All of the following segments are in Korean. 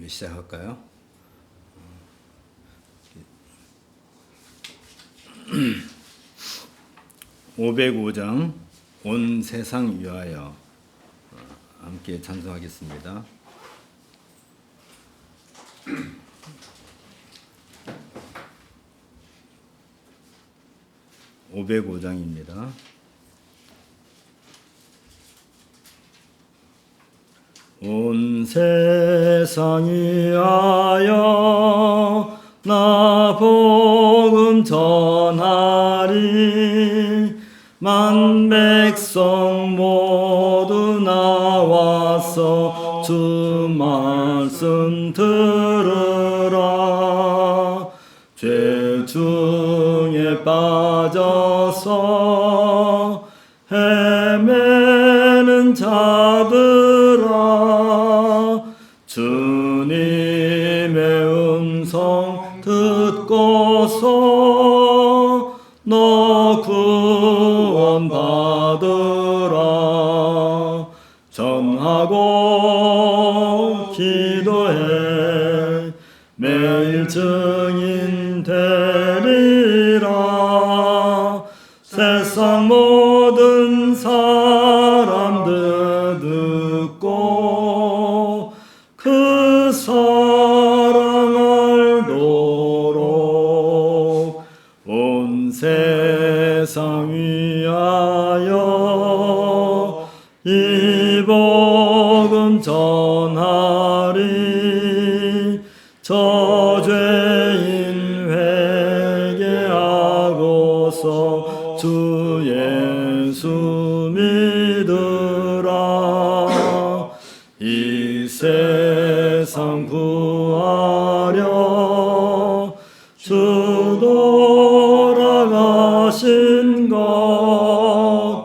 예배 시작할까요? 505장 온 세상 위하여 함께 찬송하겠습니다. 505장입니다. 온 세상 위하여 나 복음 전하리. 만 백성 모두 나와서 주 말씀 들으라. 죄 중에 빠져서 헤매는 자들아, 주님의 음성 듣고서 너 구원 받으라. 전하고 기도해 매일 증인 되리라. 세상 모든 사람들 듣고 그 사랑 알도록 온 세상 위하여 이 복음 전하리. 저죄인 회개하고서 주 예수 믿으라. 이 세상 구하려 주 돌아가신 것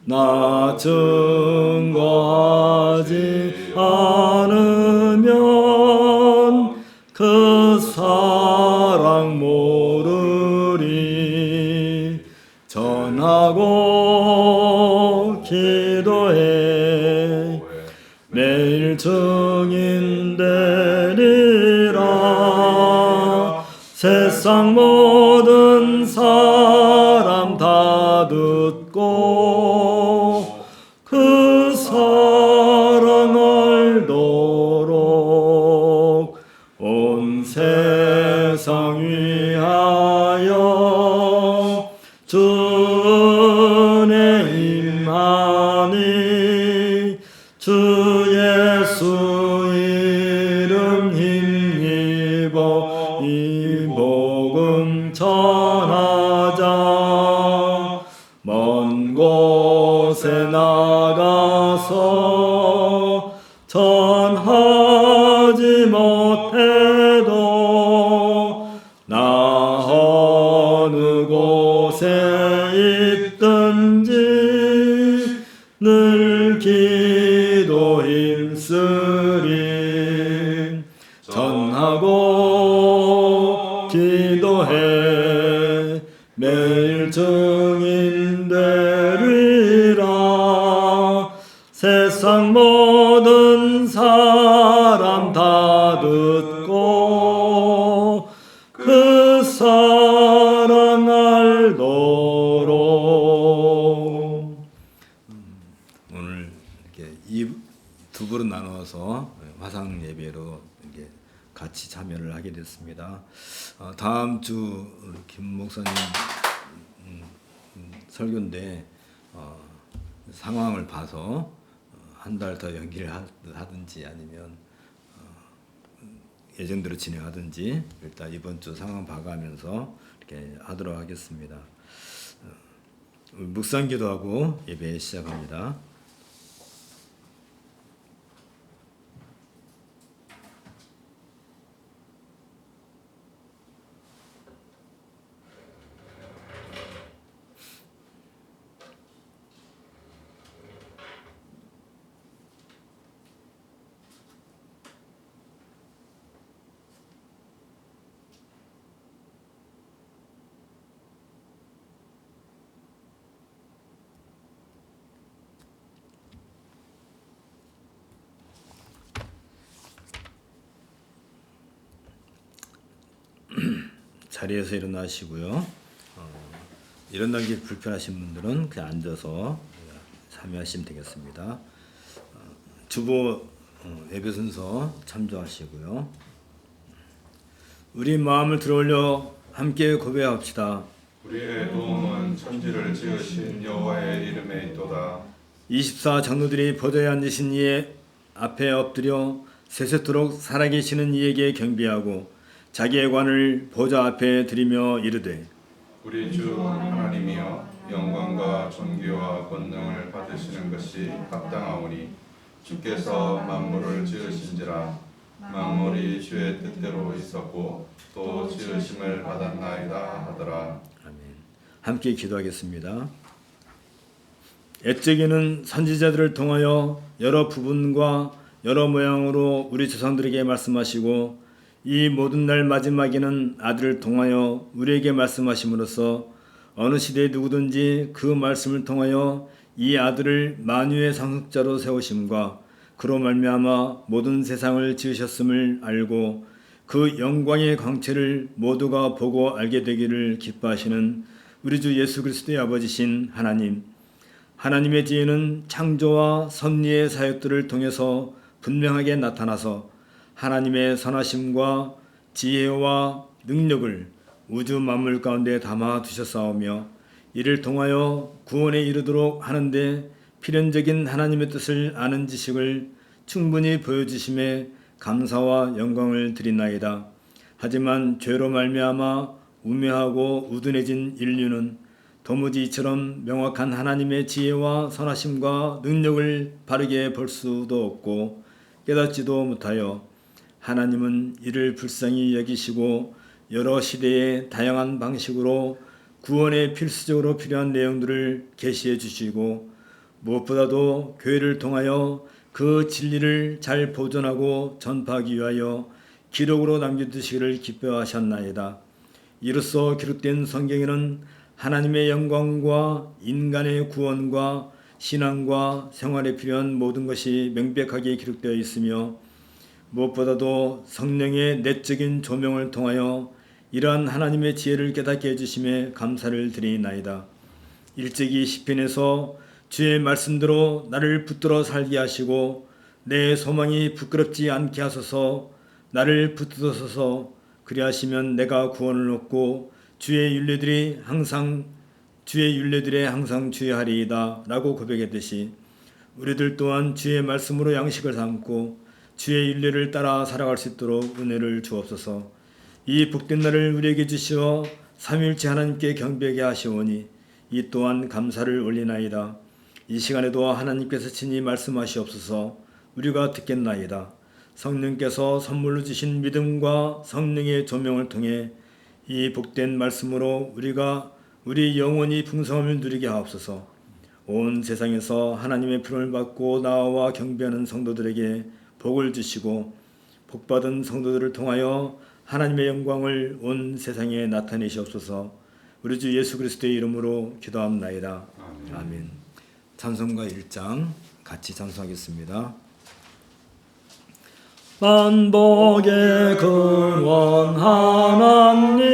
나 증거하지 않으면 그 사랑 모르리. 전하고 기도해 매일 증인 되리라. 세상 모든 사람 다 듣고 그 사랑 알도록 온 세상 위하여 주 은혜 임하니. 주 예수 이름 힘입어 이 복음 전하자. 먼 곳에 나가서 전하지 못해도 나 어느 곳에 있든지 늘 기도 힘쓰리. 전하고 기도해 매일 증인 되리라. 세상 모든 사람 다 듣고 그 사랑 알도록. 오늘 이렇게 이 두 부로 나눠서 화상 예배로 이렇게 같이 참여를 하게 됐습니다. 다음 주 우리 김 목사님 설교인데 상황을 봐서 한 달 더 연기를 하든지 아니면 예정대로 진행하든지 일단 이번 주 상황 봐가면서 이렇게 하도록 하겠습니다. 묵상기도하고 예배 시작합니다. 자리에서 일어나시고요. 일어나기 불편하신 분들은 그냥 앉아서 참여하시면 되겠습니다. 주보 예배 순서 참조하시고요. 우리 마음을 들어올려 함께 고백합시다. 우리의 도움은 천지를 지으신 여호와의 이름에 있도다. 24 장로들이 보좌에 앉으신 이의 앞에 엎드려 세세토록 살아계시는 이에게 경배하고 자기의 관을 보좌 앞에 드리며 이르되 우리 주 하나님이여 영광과 존귀와 권능을 받으시는 것이 합당하오니 주께서 만물을 지으신지라 만물이 주의 뜻대로 있었고 또 지으심을 받았나이다 하더라. 아멘. 함께 기도하겠습니다. 옛적에는 선지자들을 통하여 여러 부분과 여러 모양으로 우리 조상들에게 말씀하시고 이 모든 날 마지막에는 아들을 통하여 우리에게 말씀하심으로써 어느 시대에 누구든지 그 말씀을 통하여 이 아들을 만유의 상속자로 세우심과 그로 말미암아 모든 세상을 지으셨음을 알고 그 영광의 광채를 모두가 보고 알게 되기를 기뻐하시는 우리 주 예수 그리스도의 아버지신 하나님, 하나님의 지혜는 창조와 섭리의 사역들을 통해서 분명하게 나타나서 하나님의 선하심과 지혜와 능력을 우주 만물 가운데 담아 두셨사오며 이를 통하여 구원에 이르도록 하는데 필연적인 하나님의 뜻을 아는 지식을 충분히 보여주심에 감사와 영광을 드리나이다. 하지만 죄로 말미암아 우매하고 우둔해진 인류는 도무지 이처럼 명확한 하나님의 지혜와 선하심과 능력을 바르게 볼 수도 없고 깨닫지도 못하여 하나님은 이를 불쌍히 여기시고 여러 시대의 다양한 방식으로 구원에 필수적으로 필요한 내용들을 계시해 주시고 무엇보다도 교회를 통하여 그 진리를 잘 보존하고 전파하기 위하여 기록으로 남겨두시기를 기뻐하셨나이다. 이로써 기록된 성경에는 하나님의 영광과 인간의 구원과 신앙과 생활에 필요한 모든 것이 명백하게 기록되어 있으며 무엇보다도 성령의 내적인 조명을 통하여 이러한 하나님의 지혜를 깨닫게 해주심에 감사를 드리나이다. 일제기 시편에서 주의 말씀대로 나를 붙들어 살게 하시고 내 소망이 부끄럽지 않게 하소서 나를 붙드소서 그리하시면 내가 구원을 얻고 주의 율례들에 항상 주의하리이다 라고 고백했듯이 우리들 또한 주의 말씀으로 양식을 삼고 주의 율례를 따라 살아갈 수 있도록 은혜를 주옵소서. 이 복된 날을 우리에게 주시어 삼위일체 하나님께 경배하게 하시오니 이 또한 감사를 올리나이다. 이 시간에도 하나님께서 친히 말씀하시옵소서. 우리가 듣겠나이다. 성령께서 선물로 주신 믿음과 성령의 조명을 통해 이 복된 말씀으로 우리 영혼이 풍성함을 누리게 하옵소서. 온 세상에서 하나님의 부름을 받고 나와 경배하는 성도들에게 복을 주시고 복받은 성도들을 통하여 하나님의 영광을 온 세상에 나타내시옵소서. 우리 주 예수 그리스도의 이름으로 기도합나이다. 아멘. 찬송가 1장 같이 찬송하겠습니다. 만복의 근원 하나님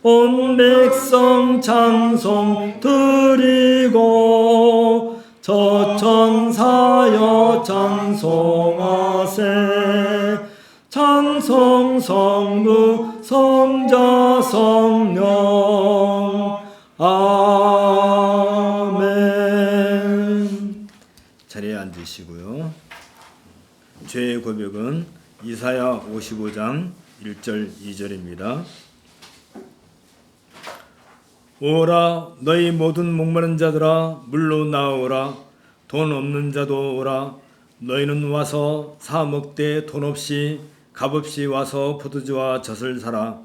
온 백성 찬송 드리고 저천사여 찬송하세 찬송 성부 성자 성령 아멘. 자리에 앉으시고요. 죄의 고백은 이사야 55장 1절 2절입니다. 오라 너희 모든 목마른 자들아 물로 나오라 돈 없는 자도 오라 너희는 와서 사 먹되 돈 없이 값없이 와서 포도주와 젖을 사라.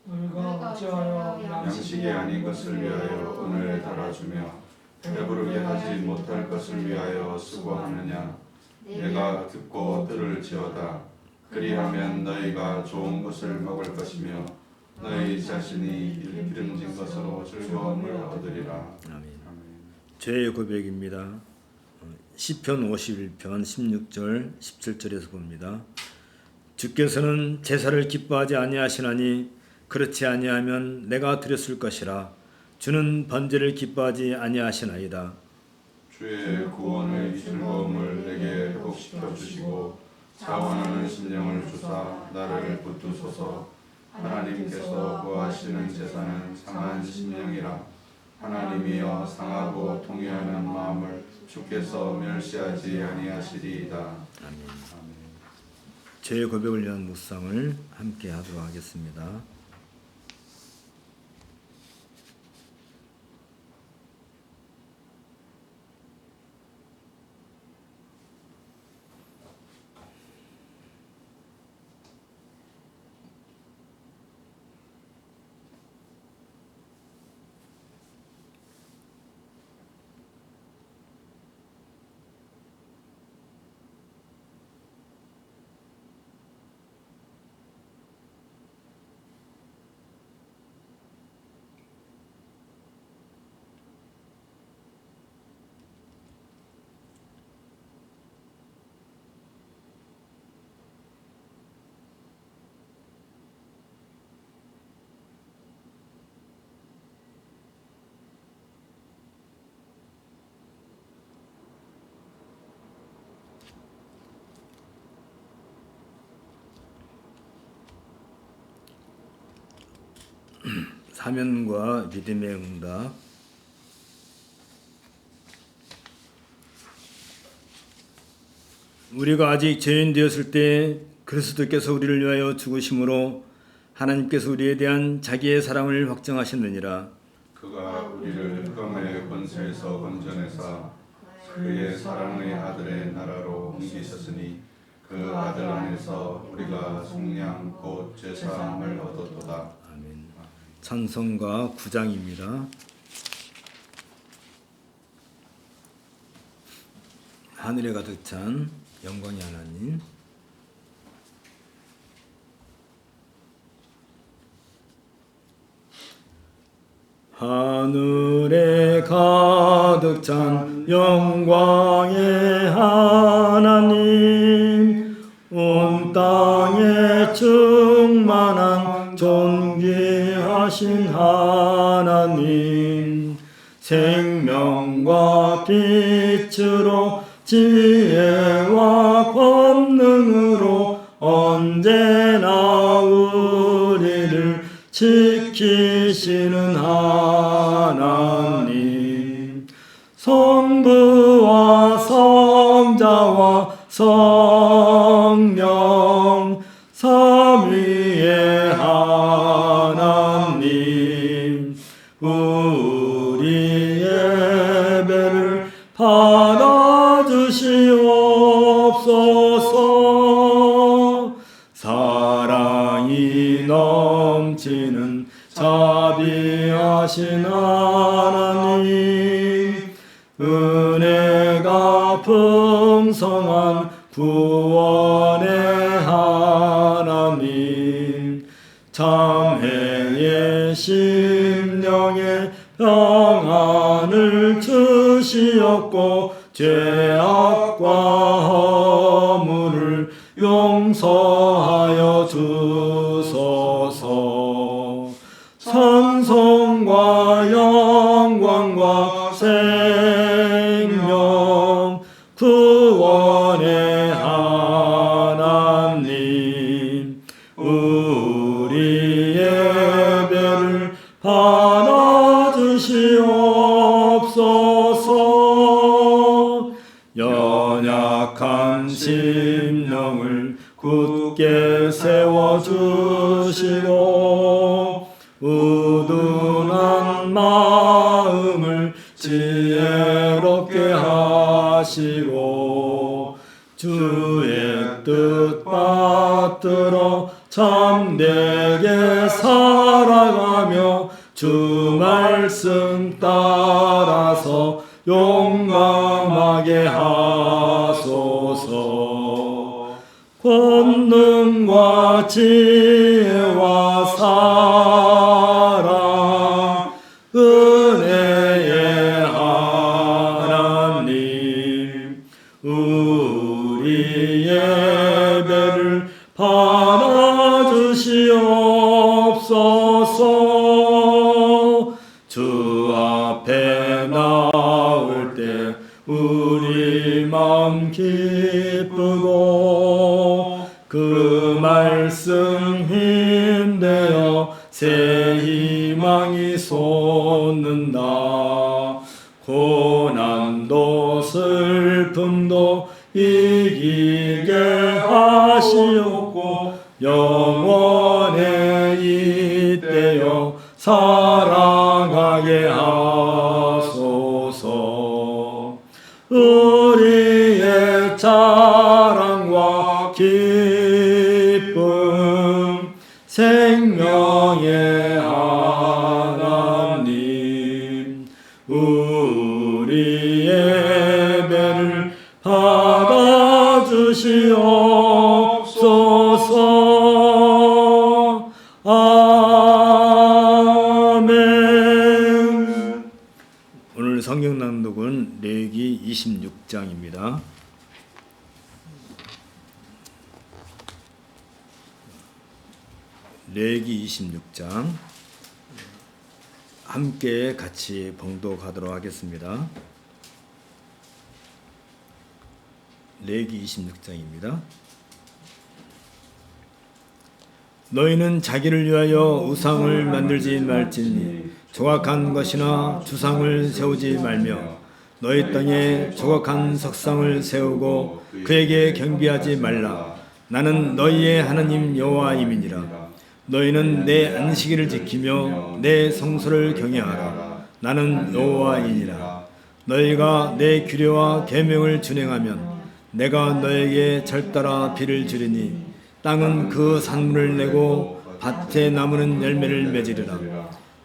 너희가 어찌하여 양식이 아닌 것을 위하여 은을 달아주며 배부르게 하지 못할 것을 위하여 수고하느냐. 내가 듣고 들을지어다. 그리하면 너희가 좋은 것을 먹을 것이며 너희 자신이 기름진 것으로 즐거움을 얻으리라. 아멘. 죄의 고백입니다. 시편 51편 16절 17절에서 봅니다. 주께서는 제사를 기뻐하지 아니하시나니 그렇지 아니하면 내가 드렸을 것이라. 주는 번제를 기뻐하지 아니하시나이다. 주의 구원의 즐거움을 내게 회복시켜 주시고 자원하는 심령을 주사 나를 붙드소서. 하나님께서 구하시는 제사는 상한 심령이라. 하나님이여 상하고 통회하는 마음을 주께서 멸시하지 아니하시리이다. 아멘. 죄의 고백을 위한 묵상을 함께 하도록 하겠습니다. 사면과 믿음의 응답. 우리가 아직 죄인 되었을 때 그리스도께서 우리를 위하여 죽으심으로 하나님께서 우리에 대한 자기의 사랑을 확정하셨느니라. 그가 우리를 흑암의 권세에서 건져내사 그의 사랑의 아들의 나라로 옮기셨으니 그 아들 안에서 우리가 속량 곧 죄사함을 얻었도다. 아멘. 찬송가 9장입니다. 하늘에 가득 찬 영광의 하나님. 하늘에 가득 찬 영광의 하나님, 온 땅에 충만한 존귀하신 하나님, 생명과 빛으로 지혜와 권능으로 언제나 우리를 지키시는 하나님, 성부와 성자와 성령 삼위의 하나님, 우리 예배를 받아주시옵소서. 사랑이 넘치는 자비하신 하나님, 은혜가 풍성한 구원의 하나님, 참회의 심령에 평안을 주시옵고 죄악과 허물을 용서하여 주소서. 찬송과 영광과 생명 구원의 하나님, 우리 예배를 받아주시옵소서. 연약한 심령을 굳게 세워주시고 우둔한 마음을 지혜롭게 하시고 주의 뜻 받들어 참되게 살아가며 주 말씀 따라서 용감하게 하소서. 권능과 지혜와 사랑 은혜의 하나님, 우리 예배를 주시옵소서. 주 앞에 나올 때 우리 마음 기쁘고 그 말씀 힘내어 새 희망이 솟는다. 고난도 슬픔도 이기게 하시옵고 영원에 이때여 살아가게 하소서. 우리의 자랑과 기쁨 생명의 하나님, 우리 예배를 받아주시옵소서. 아멘. 오늘 성경 낭독은 레위기 26장입니다. 레위기 26장 함께 같이 봉독하도록 하겠습니다. 레위기 26장입니다. 너희는 자기를 위하여 우상을 만들지 말지니 조각한 것이나 주상을 세우지 말며 너희 땅에 조각한 석상을 세우고 그에게 경배하지 말라. 나는 너희의 하나님 여호와임이니라. 너희는 내 안식일을 지키며 내 성소를 경외하라. 나는 여호와이니라. 너희가 내 규례와 계명을 준행하면 내가 너에게 절따라 비를 주리니 땅은 그 산물을 내고 밭에 나무는 열매를 맺으리라.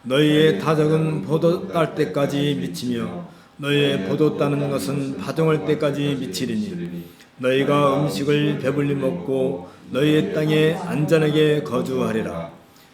너희의 타작은 포도 딸 때까지 미치며 너희의 포도 따는 것은 파종할 때까지 미치리니 너희가 음식을 배불리 먹고 너희의 땅에 안전하게 거주하리라.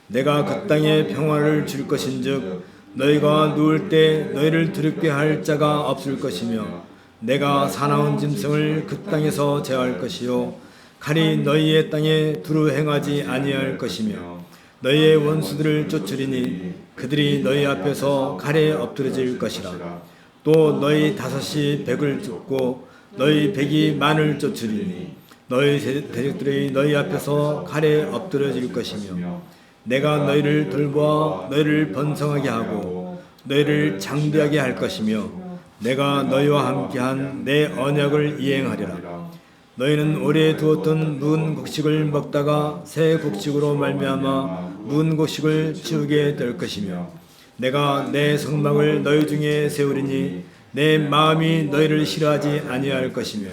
내가 그 땅에 평화를 줄 것인즉 너희가 누울 때 너희를 두렵게 할 자가 없을 것이며 내가 사나운 짐승을 그 땅에서 제어할 것이요 칼이 너희의 땅에 두루 행하지 아니할 것이며 너희의 원수들을 쫓으리니 그들이 너희 앞에서 칼에 엎드러질 것이라. 또 너희 다섯이 백을 쫓고 너희 백이 만을 쫓으리니 너희 대적들이 너희 앞에서 칼에 엎드러질 것이며 내가 너희를 돌보아 너희를 번성하게 하고 너희를 장대하게 할 것이며 내가 너희와 함께한 내 언약을 이행하리라. 너희는 오래 두었던 묵은 곡식을 먹다가 새 곡식으로 말미암아 묵은 곡식을 치우게 될 것이며 내가 내 성막을 너희 중에 세우리니 내 마음이 너희를 싫어하지 아니할 것이며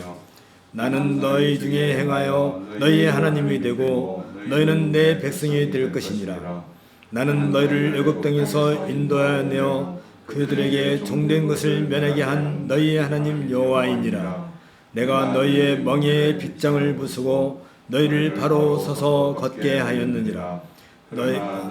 나는 너희 중에 행하여 너희의 하나님이 되고 너희는 내 백성이 될 것이니라. 나는 너희를 애굽 땅에서 인도하여 내어 그들에게 종된 것을 면하게 한 너희의 하나님 여호와이니라. 내가 너희의 멍에의 빗장을 부수고 너희를 바로 서서 걷게 하였느니라.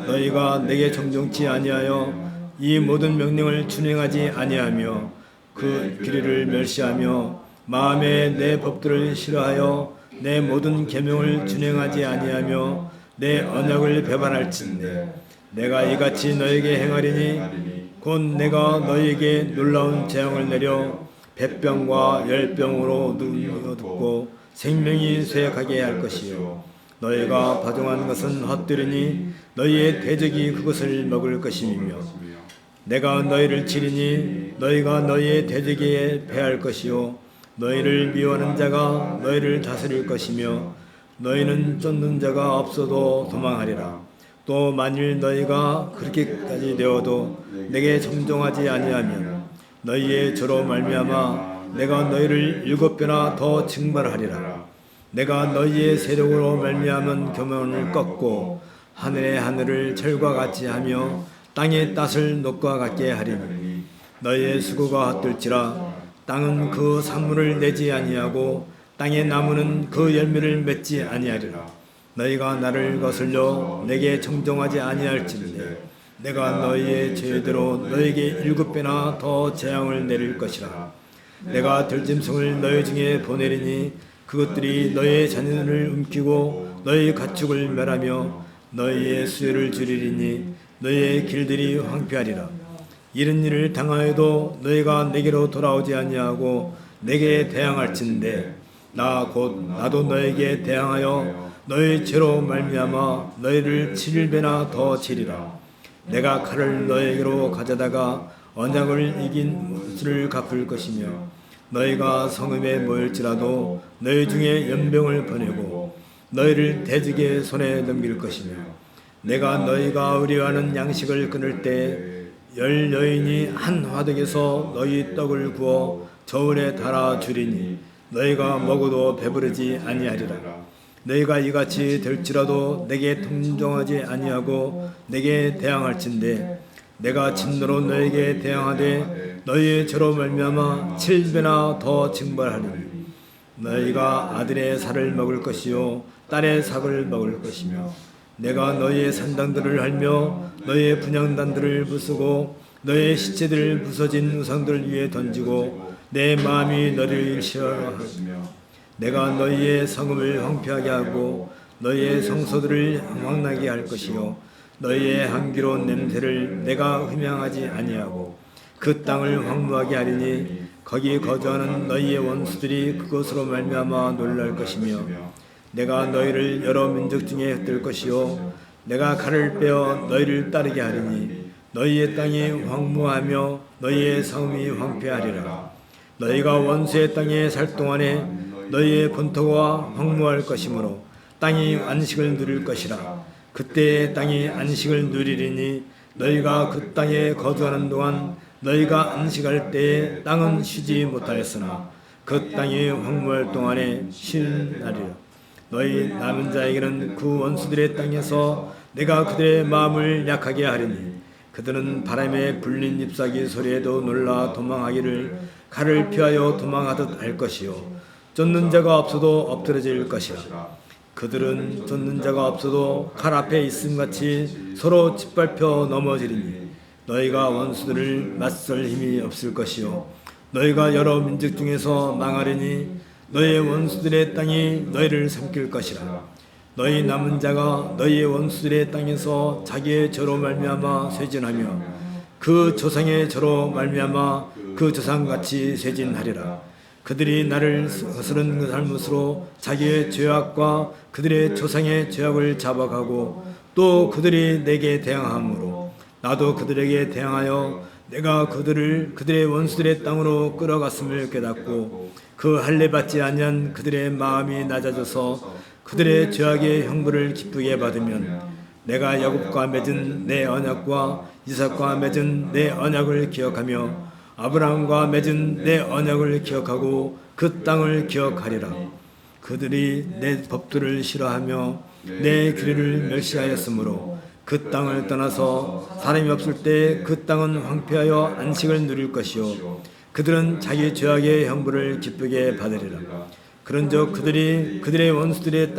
너희가 내게 정종치 아니하여 이 모든 명령을 준행하지 아니하며 그 규례를 멸시하며 마음에 내 법들을 싫어하여 내 모든 계명을 준행하지 아니하며 내 언약을 배반할진대 내가 이같이 너에게 행하리니 곧 내가 너희에게 놀라운 재앙을 내려 백병과 열병으로 누워듣고 생명이 쇠약하게 할 것이요 너희가 파종한 것은 헛되리니 너희의 대적이 그것을 먹을 것이며 내가 너희를 치리니 너희가 너희의 대적에 패할 것이요 너희를 미워하는 자가 너희를 다스릴 것이며 너희는 쫓는 자가 없어도 도망하리라. 또 만일 너희가 그렇게까지 되어도 내게 정종하지 아니하면 너희의 저로 말미암아 내가 너희를 7배나 더 징벌하리라. 내가 너희의 세력으로 말미암은 교만을 꺾고 하늘의 하늘을 철과 같이 하며 땅의 땄을 녹과 같게 하리니 너희의 수고가 헛될지라. 땅은 그 산물을 내지 아니하고 땅의 나무는 그 열매를 맺지 아니하리라. 너희가 나를 거슬려 내게 정정하지 아니할진대 내가 너희의 죄대로 너희에게 7배나 더 재앙을 내릴 것이라. 내가 들짐승을 너희 중에 보내리니 그것들이 너희의 자녀를 움키고 너희 가축을 멸하며 너희의 수요를 줄이리니 너희의 길들이 황폐하리라. 이런 일을 당하여도 너희가 내게로 돌아오지 아니하고 내게 대항할진대 나 곧 나도 너에게 대항하여 너희 죄로 말미암아 너희를 7배나 더 치리라. 내가 칼을 너에게로 가져다가 언약을 이긴 수를 갚을 것이며 너희가 성읍에 모일지라도 너희 중에 연병을 보내고 너희를 대적의 손에 넘길 것이며 내가 너희가 의뢰하는 양식을 끊을 때 10 여인이 한 화덕에서 너희 떡을 구워 저울에 달아 주리니 너희가 먹어도 배부르지 아니하리라. 너희가 이같이 될지라도 내게 통정하지 아니하고 내게 대항할진대 내가 진노로 너에게 대항하되 너희의 죄로 말미암아 7배나 더 징벌하리니 너희가 아들의 살을 먹을 것이요 딸의 삭을 먹을 것이며 내가 너희의 산당들을 헐며 너희의 분향단들을 부수고 너희의 시체들을 부서진 우상들 위에 던지고 내 마음이 너희를 싫어하며 내가 너희의 성읍을 황폐하게 하고 너희의 성소들을 황나게 할 것이요 너희의 향기로운 냄새를 내가 흠양하지 아니하고 그 땅을 황무하게 하리니 거기 거주하는 너희의 원수들이 그것으로 말미암아 놀랄 것이며 내가 너희를 여러 민족 중에 흩을 것이요 내가 칼을 빼어 너희를 따르게 하리니 너희의 땅이 황무하며 너희의 성이 황폐하리라. 너희가 원수의 땅에 살 동안에 너희의 본토가 황무할 것이므로 땅이 안식을 누릴 것이라. 그때의 땅이 안식을 누리리니 너희가 그 땅에 거주하는 동안 너희가 안식할 때에 땅은 쉬지 못하였으나 그 땅이 황무할 동안에 쉬는 날이라. 너희 남은 자에게는 그 원수들의 땅에서 내가 그들의 마음을 약하게 하리니 그들은 바람에 불린 잎사귀 소리에도 놀라 도망하기를 칼을 피하여 도망하듯 할 것이요 쫓는 자가 없어도 엎드러질 것이라. 그들은 쫓는 자가 없어도 칼 앞에 있음같이 서로 짓밟혀 넘어지리니 너희가 원수들을 맞설 힘이 없을 것이요 너희가 여러 민족 중에서 망하리니 너희의 원수들의 땅이 너희를 삼킬 것이라. 너희 남은 자가 너희의 원수들의 땅에서 자기의 죄로 말미암아 쇠진하며 그 조상의 죄로 말미암아 그 조상같이 쇠진하리라. 그들이 나를 거스른 잘못으로 자기의 죄악과 그들의 조상의 죄악을 자박하고 또 그들이 내게 대항함으로 나도 그들에게 대항하여 내가 그들의 원수들의 땅으로 끌어갔음을 깨닫고 그 할례 받지 아니한 그들의 마음이 낮아져서 그들의 죄악의 형벌을 기쁘게 받으면 내가 야곱과 맺은 내 언약과 이삭과 맺은 내 언약을 기억하며 아브라함과 맺은 내 언약을 기억하고 그 땅을 기억하리라. 그들이 내 법도를 싫어하며 내 규례를 멸시하였으므로 그 땅을 떠나서 사람이 없을 때 그 땅은 황폐하여 안식을 누릴 것이요 그들은 자기 죄악의 형벌을 기쁘게 받으리라. 그런즉 그들이 그들의 원수들의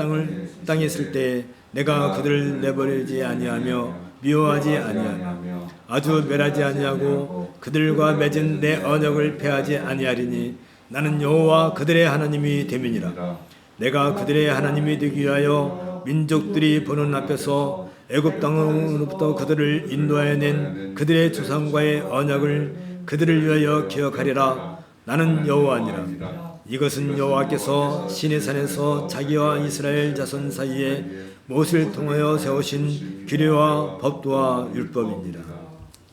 땅에 있을 때 내가 그들을 내버리지 아니하며 미워하지 아니하며 아주 멸하지 아니하고 그들과 맺은 내 언약을 폐하지 아니하리니 나는 여호와 그들의 하나님이 됨이니라. 내가 그들의 하나님이 되기 위하여 민족들이 보는 앞에서 애굽 땅으로부터 그들을 인도하여 낸 그들의 조상과의 언약을 그들을 위하여 기억하리라. 나는 여호와니라. 이것은 여호와께서 시내산에서 자기와 이스라엘 자손 사이에 모세를 통하여 세우신 규례와 법도와 율법이니라.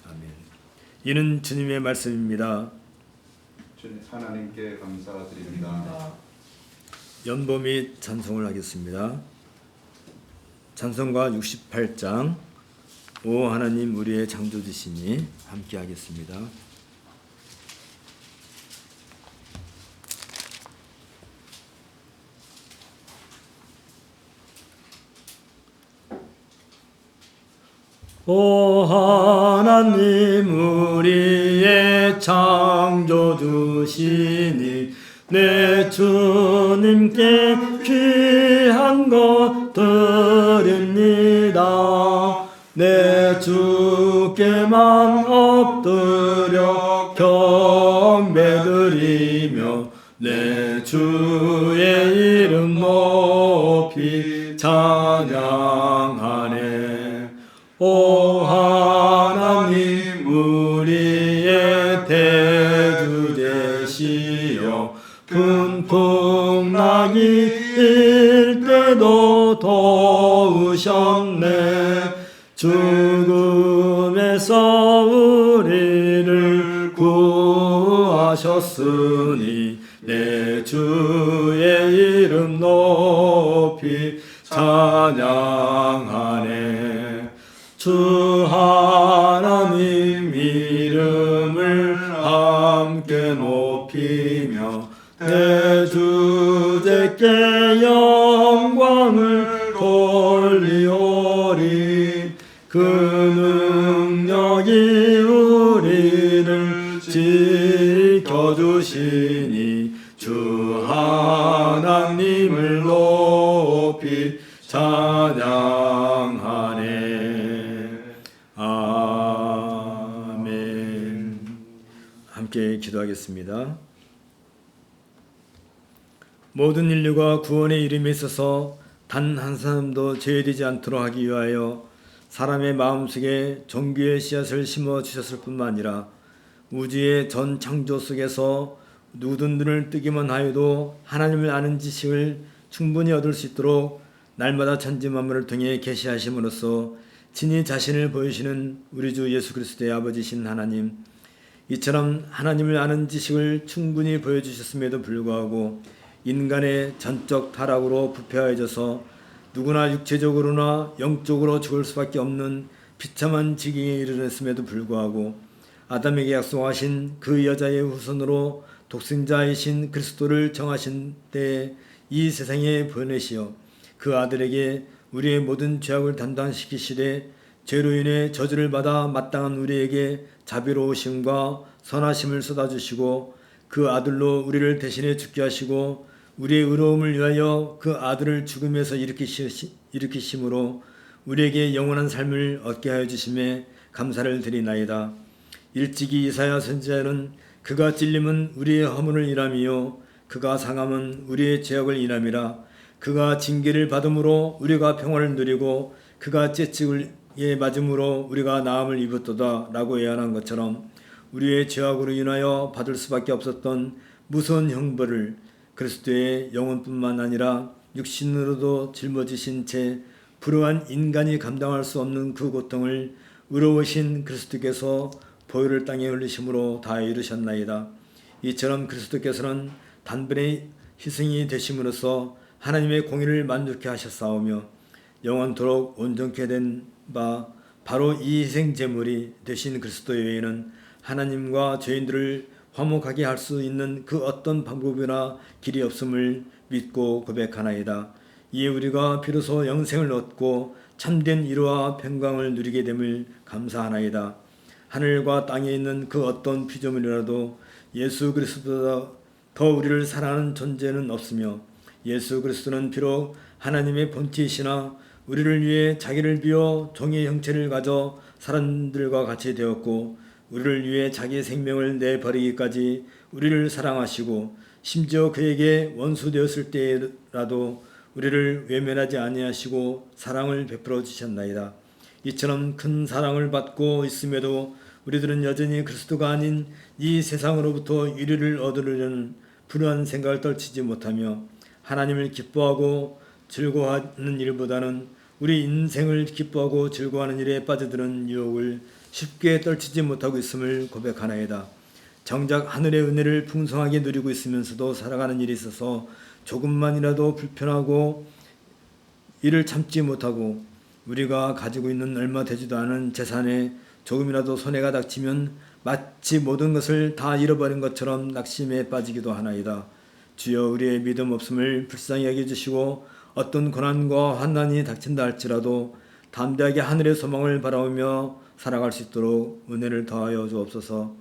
아멘. 이는 주님의 말씀입니다. 주님 하나님께 감사드립니다. 연보 및 찬송을 하겠습니다. 찬송가 68장 오 하나님 우리의 창조주시니 함께 하겠습니다. 오 하나님 우리의 창조주시니 내 주님께 귀한 것 드립니다. 내 주께만 엎드려 경배드리며 내 주의 이름 높이 찬양하네. 오 하나님 우리의 대주 되시어 분풍나기 일때도 도우셨네. 죽음에서 우리를 구하셨으니 내 주의 이름 높이 찬양하네. 주 하나님 이름을 함께 높이며 대주제께 영광을 돌리오리. 그 능력이 우리를 지켜주시니 주 하나님을 높이 찬양하네. 아멘. 함께 기도하겠습니다. 모든 인류가 구원의 이름에 있어서 단 한 사람도 제외되지 않도록 하기 위하여 사람의 마음속에 종교의 씨앗을 심어주셨을 뿐만 아니라 우주의 전 창조 속에서 누구든 눈을 뜨기만 하여도 하나님을 아는 지식을 충분히 얻을 수 있도록 날마다 천지 만물을 통해 계시하심으로써 친히 자신을 보이시는 우리 주 예수 그리스도의 아버지신 하나님, 이처럼 하나님을 아는 지식을 충분히 보여주셨음에도 불구하고 인간의 전적 타락으로 부패하여져서 누구나 육체적으로나 영적으로 죽을 수밖에 없는 비참한 지경에 이르렀음에도 불구하고 아담에게 약속하신 그 여자의 후손으로 독생자이신 그리스도를 정하신 때에 이 세상에 보내시어 그 아들에게 우리의 모든 죄악을 담당시키시되 죄로 인해 저주를 받아 마땅한 우리에게 자비로우심과 선하심을 쏟아주시고 그 아들로 우리를 대신해 죽게 하시고 우리의 의로움을 위하여 그 아들을 죽음에서 일으키심으로 우리에게 영원한 삶을 얻게 하여 주심에 감사를 드리나이다. 일찍이 이사야 선지자는 그가 찔림은 우리의 허물을 인함이요 그가 상함은 우리의 죄악을 인함이라. 그가 징계를 받음으로 우리가 평화를 누리고 그가 채찍에 맞음으로 우리가 나음을 입었도다 라고 예언한 것처럼 우리의 죄악으로 인하여 받을 수밖에 없었던 무서운 형벌을 그리스도의 영혼뿐만 아니라 육신으로도 짊어지신 채 불우한 인간이 감당할 수 없는 그 고통을 의로우신 그리스도께서 보혈을 땅에 흘리심으로 다 이루셨나이다. 이처럼 그리스도께서는 단번에 희생이 되심으로써 하나님의 공의를 만족케 하셨사오며 영원토록 온전케 된 바 바로 이 희생 제물이 되신 그리스도 외에는 하나님과 죄인들을 화목하게 할 수 있는 그 어떤 방법이나 길이 없음을 믿고 고백하나이다. 이에 우리가 비로소 영생을 얻고 참된 위로와 평강을 누리게 됨을 감사하나이다. 하늘과 땅에 있는 그 어떤 피조물이라도 예수 그리스도보다 더 우리를 사랑하는 존재는 없으며 예수 그리스도는 비록 하나님의 본체이시나 우리를 위해 자기를 비워 종의 형체를 가져 사람들과 같이 되었고 우리를 위해 자기의 생명을 내버리기까지 우리를 사랑하시고 심지어 그에게 원수 되었을 때라도 우리를 외면하지 아니하시고 사랑을 베풀어 주셨나이다. 이처럼 큰 사랑을 받고 있음에도 우리들은 여전히 그리스도가 아닌 이 세상으로부터 유리를 얻으려는 불우한 생각을 떨치지 못하며 하나님을 기뻐하고 즐거워하는 일보다는 우리 인생을 기뻐하고 즐거워하는 일에 빠져드는 유혹을 쉽게 떨치지 못하고 있음을 고백하나이다. 정작 하늘의 은혜를 풍성하게 누리고 있으면서도 살아가는 일이 있어서 조금만이라도 불편하고 이를 참지 못하고 우리가 가지고 있는 얼마 되지도 않은 재산에 조금이라도 손해가 닥치면 마치 모든 것을 다 잃어버린 것처럼 낙심에 빠지기도 하나이다. 주여 우리의 믿음 없음을 불쌍히 여겨주시고 어떤 고난과 환난이 닥친다 할지라도 담대하게 하늘의 소망을 바라보며 살아갈 수 있도록 은혜를 더하여 주옵소서.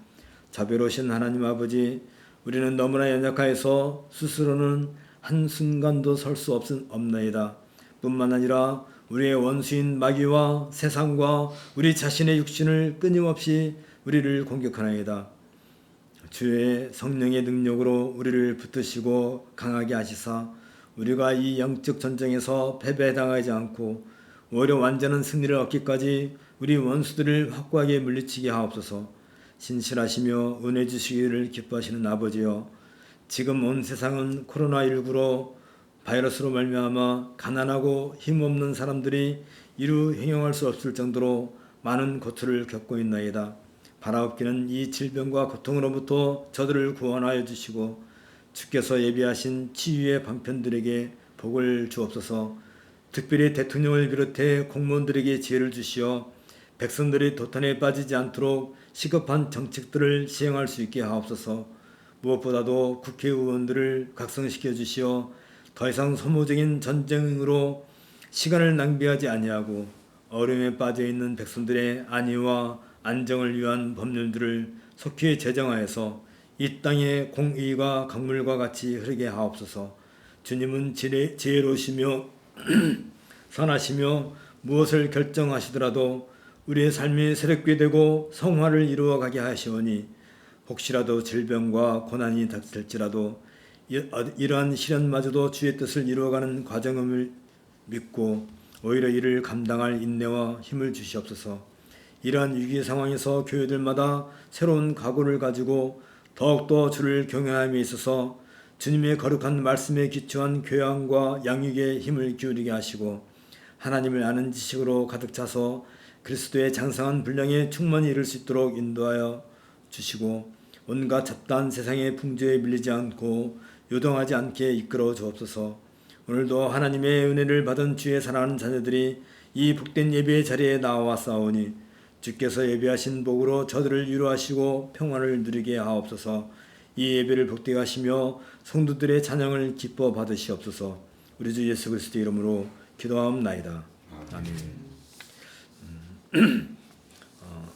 자비로우신 하나님 아버지, 우리는 너무나 연약하여서 스스로는 한순간도 설 수 없나이다. 뿐만 아니라 우리의 원수인 마귀와 세상과 우리 자신의 육신을 끊임없이 우리를 공격하나이다. 주의 성령의 능력으로 우리를 붙드시고 강하게 하시사 우리가 이 영적 전쟁에서 패배당하지 않고 오히려 완전한 승리를 얻기까지 우리 원수들을 확고하게 물리치게 하옵소서. 신실하시며 은혜 주시기를 기뻐하시는 아버지여, 지금 온 세상은 코로나19로 바이러스로 말미암아 가난하고 힘없는 사람들이 이루 행용할 수 없을 정도로 많은 고통을 겪고 있나이다. 바라옵기는 이 질병과 고통으로부터 저들을 구원하여 주시고 주께서 예비하신 치유의 방편들에게 복을 주옵소서. 특별히 대통령을 비롯해 공무원들에게 지혜를 주시어 백성들이 도탄에 빠지지 않도록 시급한 정책들을 시행할 수 있게 하옵소서. 무엇보다도 국회의원들을 각성시켜 주시어 더 이상 소모적인 전쟁으로 시간을 낭비하지 아니하고 어려움에 빠져 있는 백성들의 안위와 안정을 위한 법률들을 속히 제정하여서 이 땅의 공의가 강물과 같이 흐르게 하옵소서. 주님은 지혜로우시며 선하시며 무엇을 결정하시더라도 우리의 삶이 새롭게 되고 성화를 이루어 가게 하시오니, 혹시라도 질병과 고난이 닥칠지라도 이러한 시련마저도 주의 뜻을 이루어가는 과정을 믿고 오히려 이를 감당할 인내와 힘을 주시옵소서. 이러한 위기 상황에서 교회들마다 새로운 각오를 가지고 더욱더 주를 경외함에 있어서 주님의 거룩한 말씀에 기초한 교양과 양육에 힘을 기울이게 하시고 하나님을 아는 지식으로 가득 차서 그리스도의 장성한 분량에 충만히 이를 수 있도록 인도하여 주시고 온갖 잡다한 세상의 풍조에 밀리지 않고 요동하지 않게 이끌어 주옵소서. 오늘도 하나님의 은혜를 받은 주의 사랑하는 자녀들이 이 복된 예배의 자리에 나와싸우니 주께서 예배하신 복으로 저들을 위로하시고 평안을 누리게 하옵소서. 이 예배를 복되게 하시며 성도들의 찬양을 기뻐 받으시옵소서. 우리 주 예수 그리스도 이름으로 기도하옵나이다. 아멘.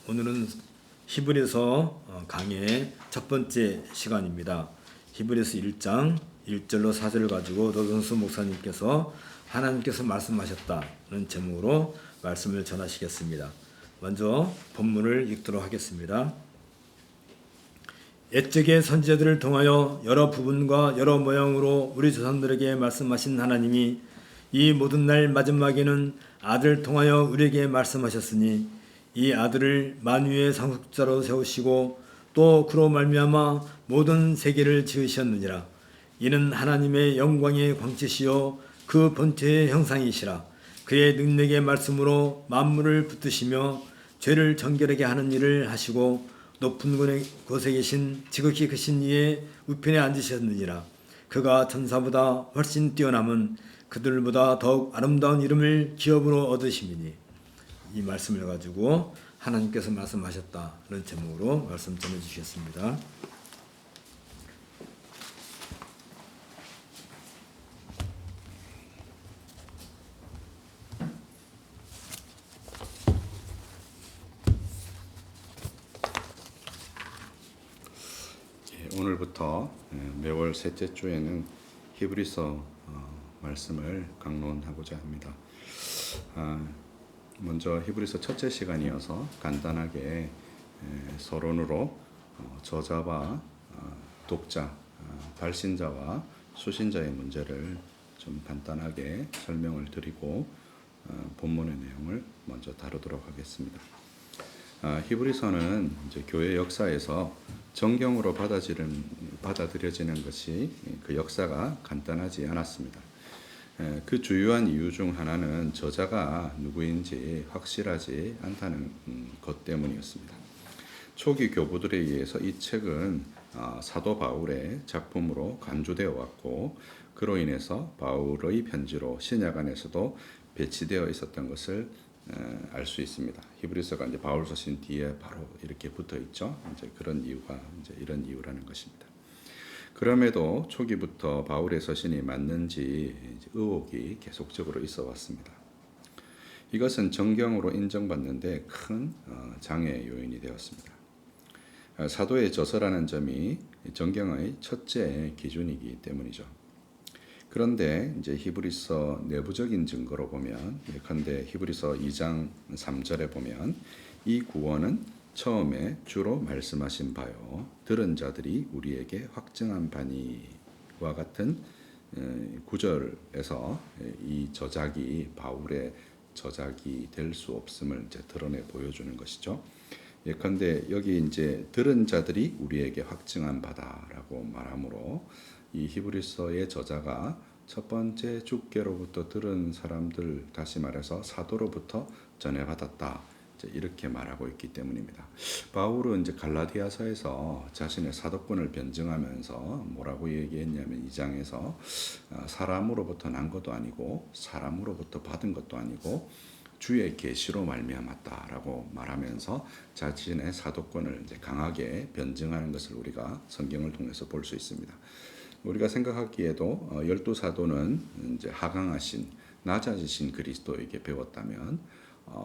오늘은 히브리서 강의 첫 번째 시간입니다. 히브리서 1장 1절로 4절을 가지고 노동수 목사님께서 하나님께서 말씀하셨다는 제목으로 말씀을 전하시겠습니다. 먼저 본문을 읽도록 하겠습니다. 옛적의 선지자들을 통하여 여러 부분과 여러 모양으로 우리 조상들에게 말씀하신 하나님이 이 모든 날 마지막에는 아들을 통하여 우리에게 말씀하셨으니 이 아들을 만유의 상속자로 세우시고 또 그로 말미암아 모든 세계를 지으셨느니라. 이는 하나님의 영광의 광채시요 그 본체의 형상이시라. 그의 능력의 말씀으로 만물을 붙드시며 죄를 정결하게 하는 일을 하시고 높은 곳에 계신 지극히 크신 이의 우편에 앉으셨느니라. 그가 천사보다 훨씬 뛰어남은 그들보다 더욱 아름다운 이름을 기업으로 얻으심이니. 이 말씀을 가지고 하나님께서 말씀하셨다는 제목으로 말씀 전해주시겠습니다. 오늘부터 매월 셋째 주에는 히브리서 말씀을 강론하고자 합니다. 먼저 히브리서 첫째 시간이어서 간단하게 서론으로 저자와 독자, 발신자와 수신자의 문제를 좀 간단하게 설명을 드리고 본문의 내용을 먼저 다루도록 하겠습니다. 히브리서는 이제 교회 역사에서 정경으로 받아들여지는 것이 그 역사가 간단하지 않았습니다. 그 주요한 이유 중 하나는 저자가 누구인지 확실하지 않다는 것 때문이었습니다. 초기 교부들에 의해서 이 책은 사도 바울의 작품으로 간주되어 왔고 그로 인해서 바울의 편지로 신약 안에서도 배치되어 있었던 것을 알 수 있습니다. 히브리서가 이제 바울 서신 뒤에 바로 이렇게 붙어 있죠. 이제 그런 이유가 이제 이런 이유라는 것입니다. 그럼에도 초기부터 바울의 서신이 맞는지 의혹이 계속적으로 있어 왔습니다. 이것은 정경으로 인정받는데 큰 장애 요인이 되었습니다. 사도의 저서라는 점이 정경의 첫째 기준이기 때문이죠. 그런데 이제 히브리서 내부적인 증거로 보면, 예컨대 히브리서 2장 3절에 보면 이 구원은 처음에 주로 말씀하신 바요 들은 자들이 우리에게 확증한 바니와 같은 구절에서 이 저작이 바울의 저작이 될 수 없음을 이제 드러내 보여주는 것이죠. 예컨대 여기 이제 들은 자들이 우리에게 확증한 바다라고 말하므로 이 히브리서의 저자가 첫 번째 주께로부터 들은 사람들, 다시 말해서 사도로부터 전해받았다, 이렇게 말하고 있기 때문입니다. 바울은 이제 갈라디아서에서 자신의 사도권을 변증하면서 뭐라고 얘기했냐면 2장에서 사람으로부터 난 것도 아니고 사람으로부터 받은 것도 아니고 주의 계시로 말미암았다라고 말하면서 자신의 사도권을 이제 강하게 변증하는 것을 우리가 성경을 통해서 볼 수 있습니다. 우리가 생각하기에도 12사도는 이제 하강하신 낮아지신 그리스도에게 배웠다면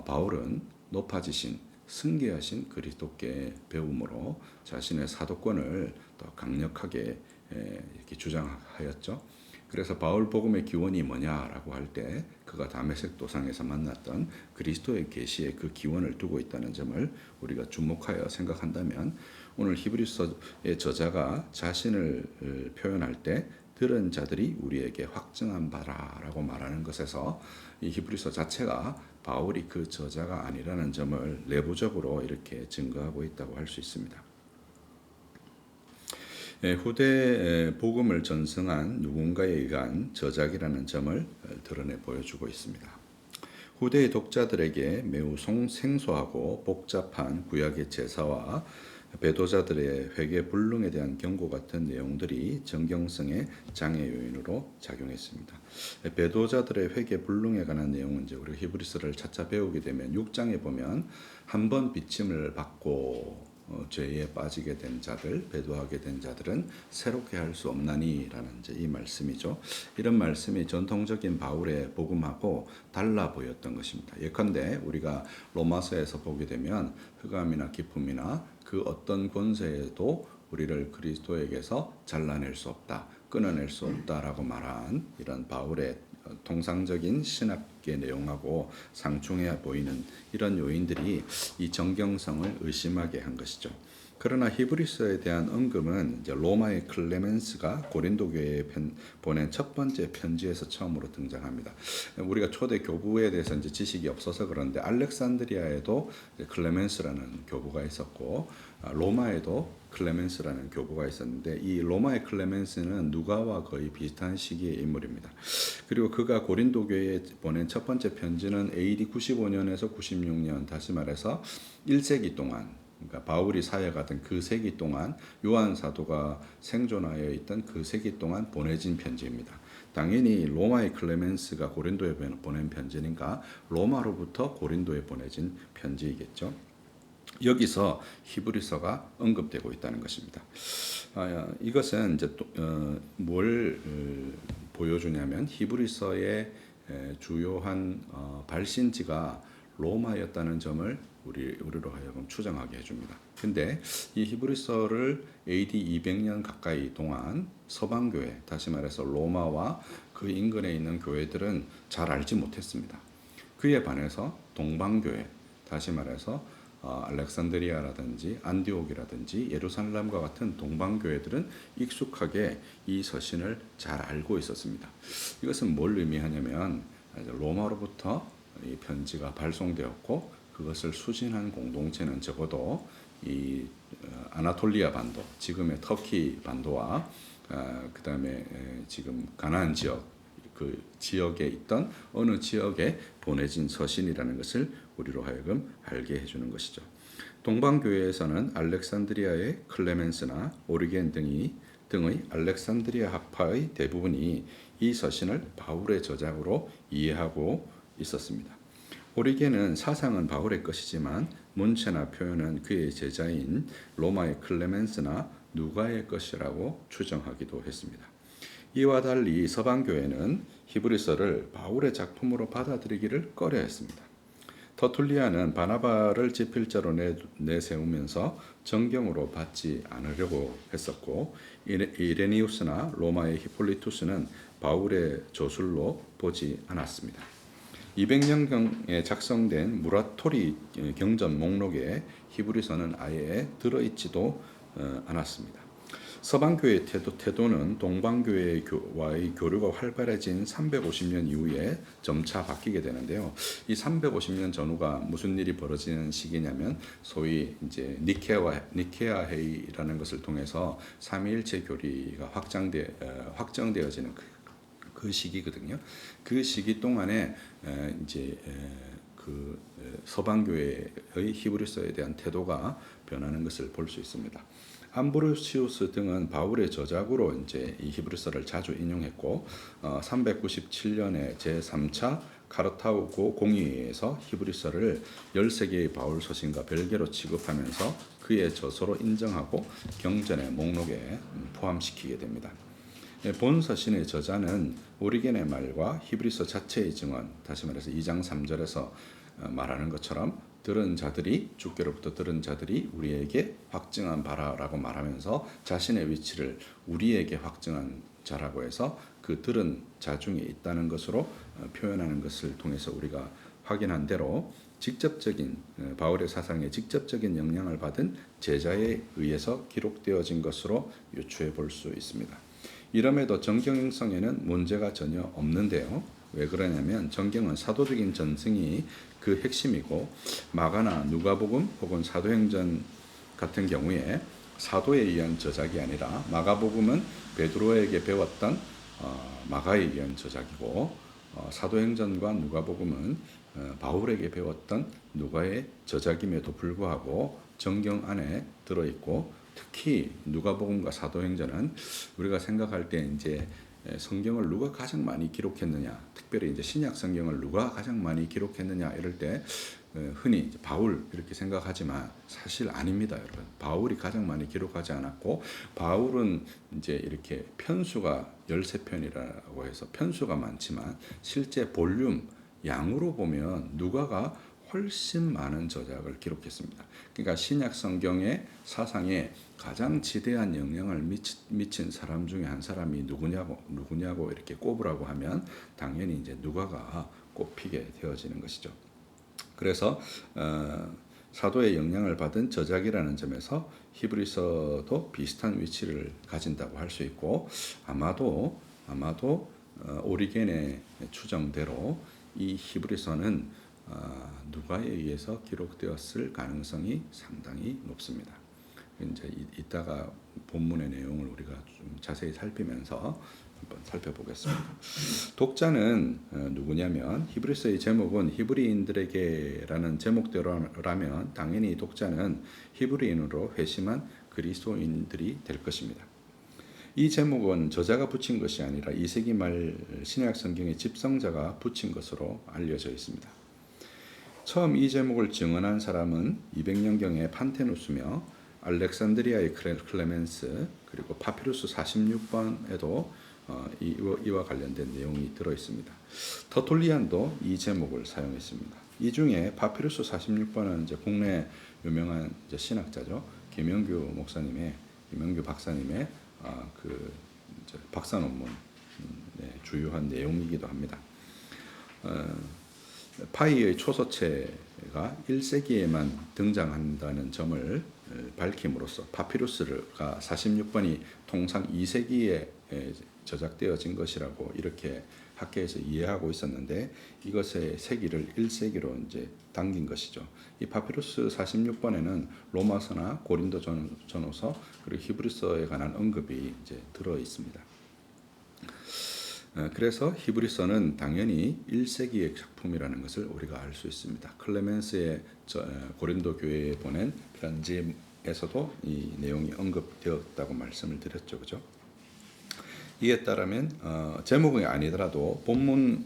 바울은 높아지신 승계하신 그리스도께 배움으로 자신의 사도권을 더 강력하게 이렇게 주장하였죠. 그래서 바울 복음의 기원이 뭐냐라고 할 때 그가 다메섹 도상에서 만났던 그리스도의 계시에 그 기원을 두고 있다는 점을 우리가 주목하여 생각한다면 오늘 히브리서의 저자가 자신을 표현할 때 들은 자들이 우리에게 확증한 바라라고 말하는 것에서 이 히브리서 자체가 바울이 그 저자가 아니라는 점을 내부적으로 이렇게 증거하고 있다고 할 수 있습니다. 후대 복음을 전승한 누군가에 의한 저작이라는 점을 드러내 보여주고 있습니다. 후대의 독자들에게 매우 생소하고 복잡한 구약의 제사와 배도자들의 회개 불능에 대한 경고 같은 내용들이 정경성의 장애 요인으로 작용했습니다. 배도자들의 회개 불능에 관한 내용은 이제 우리 히브리서를 차차 배우게 되면 6장에 보면 한 번 비침을 받고 죄에 빠지게 된 자들, 배도하게 된 자들은 새롭게 할 수 없나니라는 이제 이 말씀이죠. 이런 말씀이 전통적인 바울의 복음하고 달라 보였던 것입니다. 예컨대 우리가 로마서에서 보게 되면 흑암이나 기품이나 그 어떤 권세에도 우리를 그리스도에게서 잘라낼 수 없다, 끊어낼 수 없다라고 말한 이런 바울의 통상적인 신학계 내용하고 상충해 보이는 이런 요인들이 이 정경성을 의심하게 한 것이죠. 그러나 히브리서에 대한 언급은 이제 로마의 클레멘스가 고린도 교회에 보낸 첫 번째 편지에서 처음으로 등장합니다. 우리가 초대 교부에 대해서 이제 지식이 없어서 그런데 알렉산드리아에도 클레멘스라는 교부가 있었고 로마에도 클레멘스라는 교부가 있었는데 이 로마의 클레멘스는 누가와 거의 비슷한 시기의 인물입니다. 그리고 그가 고린도 교회에 보낸 첫 번째 편지는 AD 95년에서 96년, 다시 말해서 1세기 동안, 그러니까 바울이 사역하던 그 세기 동안, 요한 사도가 생존하여 있던 그 세기 동안 보내진 편지입니다. 당연히 로마의 클레멘스가 고린도에 보낸 편지니까 로마로부터 고린도에 보내진 편지이겠죠. 여기서 히브리서가 언급되고 있다는 것입니다. 이것은 이제 뭘 보여주냐면 히브리서의 주요한 발신지가 로마였다는 점을 우리로 하여금 추정하게 해줍니다. 근데 이 히브리서를 AD 200년 가까이 동안 서방교회, 다시 말해서 로마와 그 인근에 있는 교회들은 잘 알지 못했습니다. 그에 반해서 동방교회, 다시 말해서 알렉산드리아라든지 안디옥이라든지 예루살렘과 같은 동방교회들은 익숙하게 이 서신을 잘 알고 있었습니다. 이것은 뭘 의미하냐면 로마로부터 이 편지가 발송되었고 그것을 수신한 공동체는 적어도 이 아나톨리아 반도, 지금의 터키 반도와 그 다음에 지금 가나안 지역, 그 지역에 있던 어느 지역에 보내진 서신이라는 것을 우리로 하여금 알게 해주는 것이죠. 동방교회에서는 알렉산드리아의 클레멘스나 오리겐 등의 알렉산드리아 학파의 대부분이 이 서신을 바울의 저작으로 이해하고 있었습니다. 오리겐은 사상은 바울의 것이지만 문체나 표현은 그의 제자인 로마의 클레멘스나 누가의 것이라고 추정하기도 했습니다. 이와 달리 서방교회는 히브리서를 바울의 작품으로 받아들이기를 꺼려했습니다. 터툴리아는 바나바를 지필자로 내세우면서 정경으로 받지 않으려고 했었고 이레니우스나 로마의 히폴리투스는 바울의 저술로 보지 않았습니다. 200년경에 작성된 무라토리 경전 목록에 히브리서는 아예 들어있지도 않았습니다. 서방교회의 태도는 동방교회와의 교류가 활발해진 350년 이후에 점차 바뀌게 되는데요. 이 350년 전후가 무슨 일이 벌어지는 시기냐면 소위 이제 니케아 회의라는 것을 통해서 삼위일체 교리가 확정되어지는 그 시기거든요. 그 시기 동안에 이제 그 서방교회의 히브리서에 대한 태도가 변하는 것을 볼 수 있습니다. 암브로시우스 등은 바울의 저작으로 이제 이 히브리서를 자주 인용했고 397년에 제3차 카르타고 공의회에서 히브리서를 13개의 바울 서신과 별개로 취급하면서 그의 저서로 인정하고 경전의 목록에 포함시키게 됩니다. 본 서신의 저자는 오리겐의 말과 히브리서 자체의 증언, 다시 말해서 2장 3절에서 말하는 것처럼 들은 자들이 주께로부터 들은 자들이 우리에게 확증한 바라라고 말하면서 자신의 위치를 우리에게 확증한 자라고 해서 그 들은 자 중에 있다는 것으로 표현하는 것을 통해서 우리가 확인한 대로 직접적인 바울의 사상에 직접적인 영향을 받은 제자에 의해서 기록되어진 것으로 유추해 볼 수 있습니다. 이럼에도 정경성에는 문제가 전혀 없는데요. 왜 그러냐면 정경은 사도적인 전승이 그 핵심이고 마가나 누가복음 혹은 사도행전 같은 경우에 사도에 의한 저작이 아니라 마가복음은 베드로에게 배웠던 마가에 의한 저작이고 사도행전과 누가복음은 바울에게 배웠던 누가의 저작임에도 불구하고 정경 안에 들어있고 특히 누가복음과 사도행전은 우리가 생각할 때 이제 성경을 누가 가장 많이 기록했느냐, 특별히 이제 신약 성경을 누가 가장 많이 기록했느냐 이럴 때 흔히 바울 이렇게 생각하지만 사실 아닙니다, 여러분. 바울이 가장 많이 기록하지 않았고 바울은 이제 이렇게 편수가 13편이라고 해서 편수가 많지만 실제 볼륨 양으로 보면 누가가 훨씬 많은 저작을 기록했습니다. 그러니까 신약 성경의 사상에 가장 지대한 영향을 미친 사람 중에 한 사람이 누구냐고 이렇게 꼽으라고 하면 당연히 이제 누가가 꼽히게 되어지는 것이죠. 그래서 사도의 영향을 받은 저작이라는 점에서 히브리서도 비슷한 위치를 가진다고 할 수 있고 아마도 오리겐의 추정대로 이 히브리서는 누가에 의해서 기록되었을 가능성이 상당히 높습니다. 이제 이따가 본문의 내용을 우리가 좀 자세히 살피면서 한번 살펴보겠습니다. 독자는 누구냐면 히브리서의 제목은 히브리인들에게라는 제목대로라면 당연히 독자는 히브리인으로 회심한 그리스도인들이 될 것입니다. 이 제목은 저자가 붙인 것이 아니라 2세기 말 신약 성경의 집성자가 붙인 것으로 알려져 있습니다. 처음 이 제목을 증언한 사람은 200년경의 판테누스며 알렉산드리아의 클레멘스 그리고 파피루스 46번에도 이와 관련된 내용이 들어 있습니다. 터툴리안도 이 제목을 사용했습니다. 이 중에 파피루스 46번은 이제 국내 유명한 이제 신학자죠. 김영규 박사님의 그 이제 박사 논문 주요한 내용이기도 합니다. 파이의 초서체가 1세기에만 등장한다는 점을 밝힘으로써 파피루스가 46번이 통상 2세기에 저작되어진 것이라고 이렇게 학계에서 이해하고 있었는데 이것의 세기를 1세기로 이제 당긴 것이죠. 이 파피루스 46번에는 로마서나 고린도 전후서 그리고 히브리서에 관한 언급이 이제 들어 있습니다. 그래서 히브리서는 당연히 1세기의 작품이라는 것을 우리가 알 수 있습니다. 클레멘스의 고린도 교회에 보낸 편지에서도 이 내용이 언급되었다고 말씀을 드렸죠, 그죠? 이에 따르면 제목이 아니더라도 본문이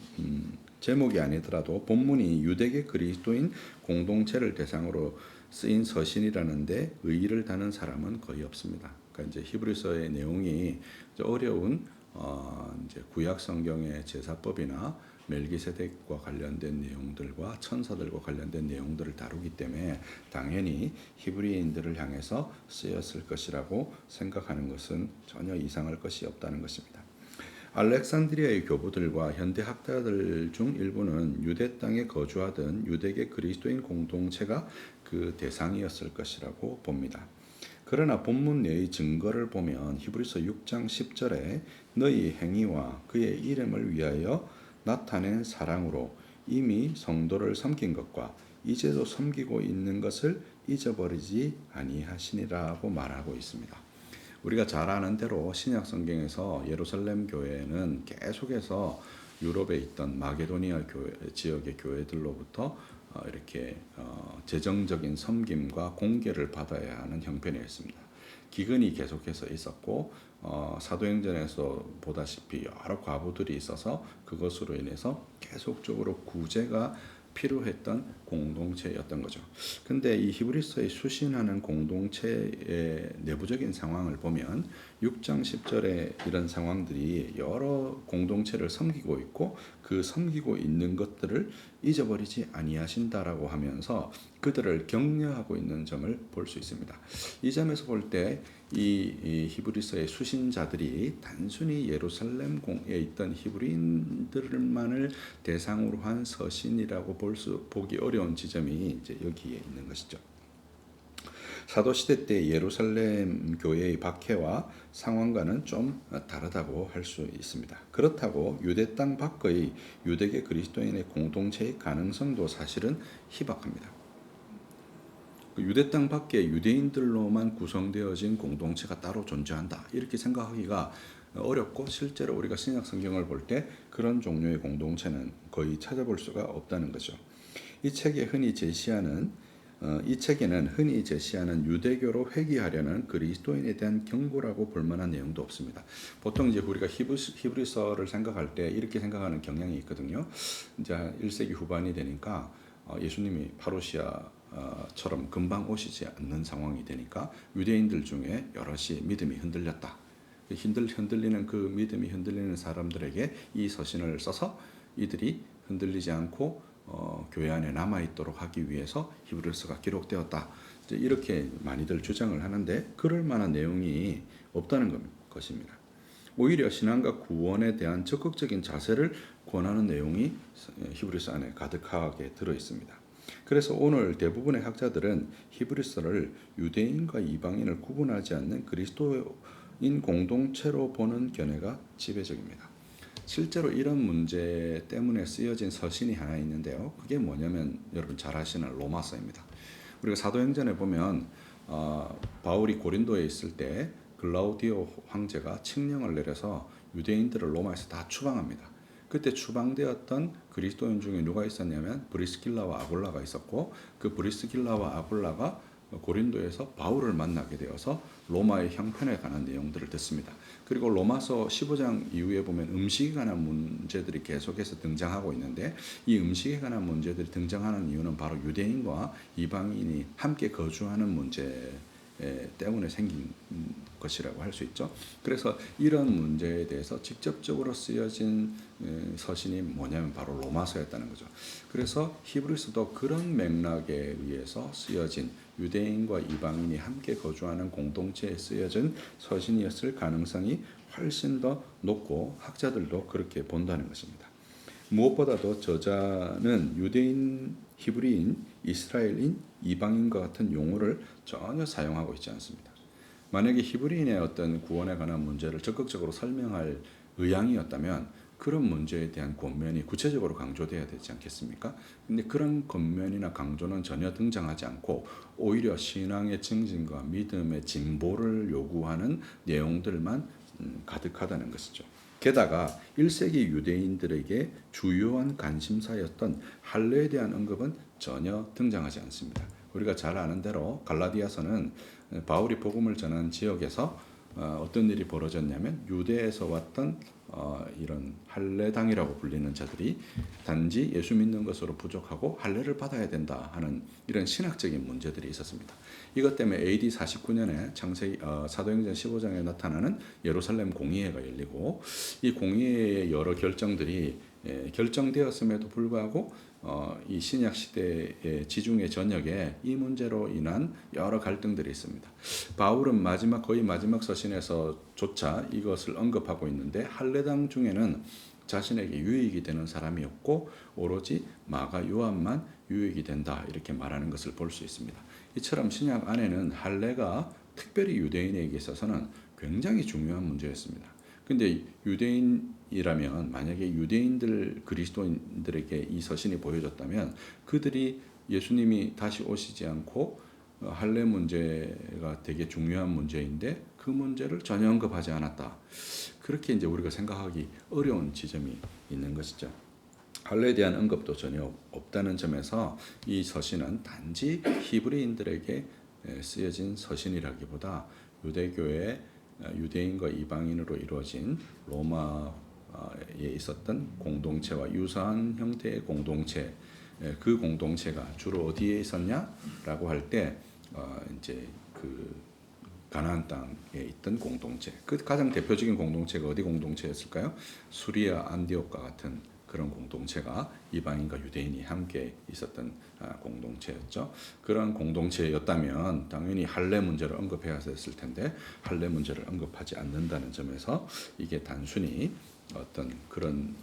유대계 그리스도인 공동체를 대상으로 쓰인 서신이라는데 의의를 다는 사람은 거의 없습니다. 그러니까 이제 히브리서의 내용이 어려운 이제 구약 성경의 제사법이나 멜기세덱과 관련된 내용들과 천사들과 관련된 내용들을 다루기 때문에 당연히 히브리인들을 향해서 쓰였을 것이라고 생각하는 것은 전혀 이상할 것이 없다는 것입니다. 알렉산드리아의 교부들과 현대 학자들 중 일부는 유대 땅에 거주하던 유대계 그리스도인 공동체가 그 대상이었을 것이라고 봅니다. 그러나 본문 내의 증거를 보면 히브리서 6장 10절에 너희 행위와 그의 이름을 위하여 나타낸 사랑으로 이미 성도를 섬긴 것과 이제도 섬기고 있는 것을 잊어버리지 아니하시니라고 말하고 있습니다. 우리가 잘 아는 대로 신약 성경에서 예루살렘 교회는 계속해서 유럽에 있던 마게도니아 지역의 교회들로부터 이렇게 재정적인 섬김과 공개를 받아야 하는 형편이었습니다. 기근이 계속해서 있었고 사도행전에서 보다시피 여러 과부들이 있어서 그것으로 인해서 계속적으로 구제가 필요했던 공동체였던 거죠. 근데 이 히브리서에 수신하는 공동체의 내부적인 상황을 보면 6장 10절에 이런 상황들이 여러 공동체를 섬기고 있고 그 섬기고 있는 것들을 잊어버리지 아니하신다라고 하면서 그들을 격려하고 있는 점을 볼 수 있습니다. 이 점에서 볼 때 이 히브리서의 수신자들이 단순히 예루살렘에 있던 히브리인들만을 대상으로 한 서신이라고 보기 어려운 지점이 이제 여기에 있는 것이죠. 사도시대 때 예루살렘 교회의 박해와 상황과는 좀 다르다고 할 수 있습니다. 그렇다고 유대 땅 밖의 유대계 그리스도인의 공동체의 가능성도 사실은 희박합니다. 유대 땅 밖에 유대인들로만 구성되어진 공동체가 따로 존재한다 이렇게 생각하기가 어렵고 실제로 우리가 신약 성경을 볼 때 그런 종류의 공동체는 거의 찾아볼 수가 없다는 거죠. 이 책에는 흔히 제시하는 유대교로 회귀하려는 그리스도인에 대한 경고라고 볼 만한 내용도 없습니다. 보통 이제 우리가 히브리서를 생각할 때 이렇게 생각하는 경향이 있거든요. 이제 1세기 후반이 되니까 예수님이 파루시아처럼 금방 오시지 않는 상황이 되니까 유대인들 중에 여럿이 믿음이 흔들렸다. 흔들리는 그 믿음이 흔들리는 사람들에게 이 서신을 써서 이들이 흔들리지 않고 교회 안에 남아있도록 하기 위해서 히브리서가 기록되었다. 이렇게 많이들 주장을 하는데 그럴 만한 내용이 없다는 것입니다. 오히려 신앙과 구원에 대한 적극적인 자세를 권하는 내용이 히브리서 안에 가득하게 들어있습니다. 그래서 오늘 대부분의 학자들은 히브리서를 유대인과 이방인을 구분하지 않는 그리스도인 공동체로 보는 견해가 지배적입니다. 실제로 이런 문제 때문에 쓰여진 서신이 하나 있는데요. 그게 뭐냐면 여러분 잘 아시는 로마서입니다. 우리가 사도행전에 보면 바울이 고린도에 있을 때 글라우디오 황제가 칙령을 내려서 유대인들을 로마에서 다 추방합니다. 그때 추방되었던 그리스도인 중에 누가 있었냐면 브리스길라와 아굴라가 있었고 그 브리스길라와 아굴라가 고린도에서 바울을 만나게 되어서 로마의 형편에 관한 내용들을 듣습니다. 그리고 로마서 15장 이후에 보면 음식에 관한 문제들이 계속해서 등장하고 있는데 이 음식에 관한 문제들이 등장하는 이유는 바로 유대인과 이방인이 함께 거주하는 문제 때문에 생긴 것이라고 할 수 있죠. 그래서 이런 문제에 대해서 직접적으로 쓰여진 서신이 뭐냐면 바로 로마서였다는 거죠. 그래서 히브리서도 그런 맥락에 의해서 쓰여진 유대인과 이방인이 함께 거주하는 공동체에 쓰여진 서신이었을 가능성이 훨씬 더 높고 학자들도 그렇게 본다는 것입니다. 무엇보다도 저자는 유대인, 히브리인, 이스라엘인, 이방인과 같은 용어를 전혀 사용하고 있지 않습니다. 만약에 히브리인의 어떤 구원에 관한 문제를 적극적으로 설명할 의향이었다면 그런 문제에 대한 권면이 구체적으로 강조돼야 되지 않겠습니까? 근데 그런 권면이나 강조는 전혀 등장하지 않고 오히려 신앙의 증진과 믿음의 진보를 요구하는 내용들만 가득하다는 것이죠. 게다가 1세기 유대인들에게 주요한 관심사였던 할례에 대한 언급은 전혀 등장하지 않습니다. 우리가 잘 아는 대로 갈라디아서는 바울이 복음을 전하는 지역에서 어떤 일이 벌어졌냐면 유대에서 왔던 이런 할례당이라고 불리는 자들이 단지 예수 믿는 것으로 부족하고 할례를 받아야 된다 하는 이런 신학적인 문제들이 있었습니다. 이것 때문에 AD 49년에 창세기 사도행전 15장에 나타나는 예루살렘 공의회가 열리고 이 공의회의 여러 결정들이 결정되었음에도 불구하고 이 신약 시대의 지중해 전역에 이 문제로 인한 여러 갈등들이 있습니다. 바울은 거의 마지막 서신에서조차 이것을 언급하고 있는데 할례당 중에는 자신에게 유익이 되는 사람이었고 오로지 마가 요한만 유익이 된다 이렇게 말하는 것을 볼 수 있습니다. 이처럼 신약 안에는 할례가 특별히 유대인에게 있어서는 굉장히 중요한 문제였습니다. 근데 유대인이라면 만약에 유대인들 그리스도인들에게 이 서신이 보여졌다면 그들이 예수님이 다시 오시지 않고 할례 문제가 되게 중요한 문제인데 그 문제를 전혀 언급하지 않았다. 그렇게 이제 우리가 생각하기 어려운 지점이 있는 것이죠. 할례에 대한 언급도 전혀 없다는 점에서 이 서신은 단지 히브리인들에게 쓰여진 서신이라기보다 유대교의 유대인과 이방인으로 이루어진 로마에 있었던 공동체와 유사한 형태의 공동체, 그 공동체가 주로 어디에 있었냐라고 할 때 이제 그 가나안 땅에 있던 공동체, 그 가장 대표적인 공동체가 어디 공동체였을까요? 수리아 안디옥과 같은 그런 공동체가 이방인과 유대인이 함께 있었던 공동체였죠. 그런 공동체였다면 당연히 할례 문제를 언급해야 했을 텐데 할례 문제를 언급하지 않는다는 점에서 이게 단순히 어떤 그런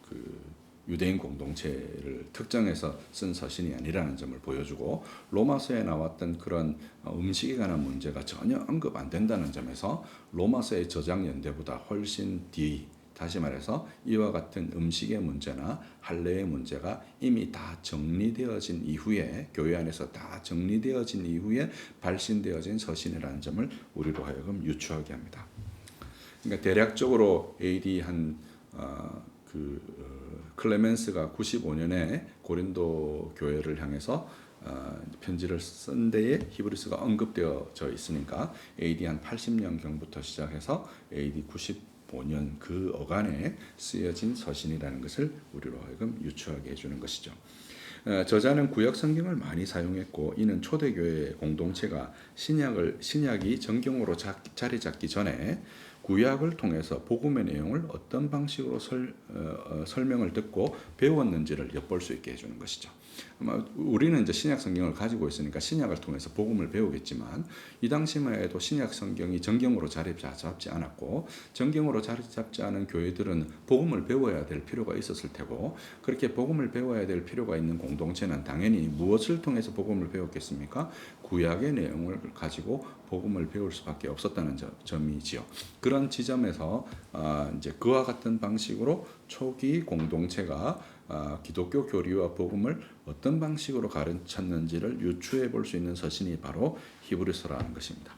그 유대인 공동체를 특정해서 쓴 서신이 아니라는 점을 보여주고 로마서에 나왔던 그런 음식에 관한 문제가 전혀 언급 안 된다는 점에서 로마서의 저작 연대보다 훨씬 뒤, 다시 말해서 이와 같은 음식의 문제나 할례의 문제가 이미 다 정리되어진 이후에 교회 안에서 다 정리되어진 이후에 발신되어진 서신이라는 점을 우리로 하여금 유추하게 합니다. 그러니까 대략적으로 AD 클레멘스가 95년에 고린도 교회를 향해서 편지를 쓴 데에 히브리서가 언급되어져 있으니까 AD 한 80년경부터 시작해서 AD 95년 그 어간에 쓰여진 서신이라는 것을 우리로 하여금 유추하게 해주는 것이죠. 저자는 구약 성경을 많이 사용했고 이는 초대교회 공동체가 신약이 정경으로 자리 잡기 전에 구약을 통해서 복음의 내용을 어떤 방식으로 설명을 듣고 배웠는지를 엿볼 수 있게 해주는 것이죠. 아마 우리는 이제 신약 성경을 가지고 있으니까 신약을 통해서 복음을 배우겠지만 이 당시만 해도 신약 성경이 정경으로 자리 잡지 않았고 정경으로 자리 잡지 않은 교회들은 복음을 배워야 될 필요가 있었을 테고 그렇게 복음을 배워야 될 필요가 있는 공동체는 당연히 무엇을 통해서 복음을 배웠겠습니까? 구약의 내용을 가지고 복음을 배울 수밖에 없었다는 점이지요. 그런 지점에서 이제 그와 같은 방식으로 초기 공동체가 기독교 교리와 복음을 어떤 방식으로 가르쳤는지를 유추해 볼 수 있는 서신이 바로 히브리서라는 것입니다.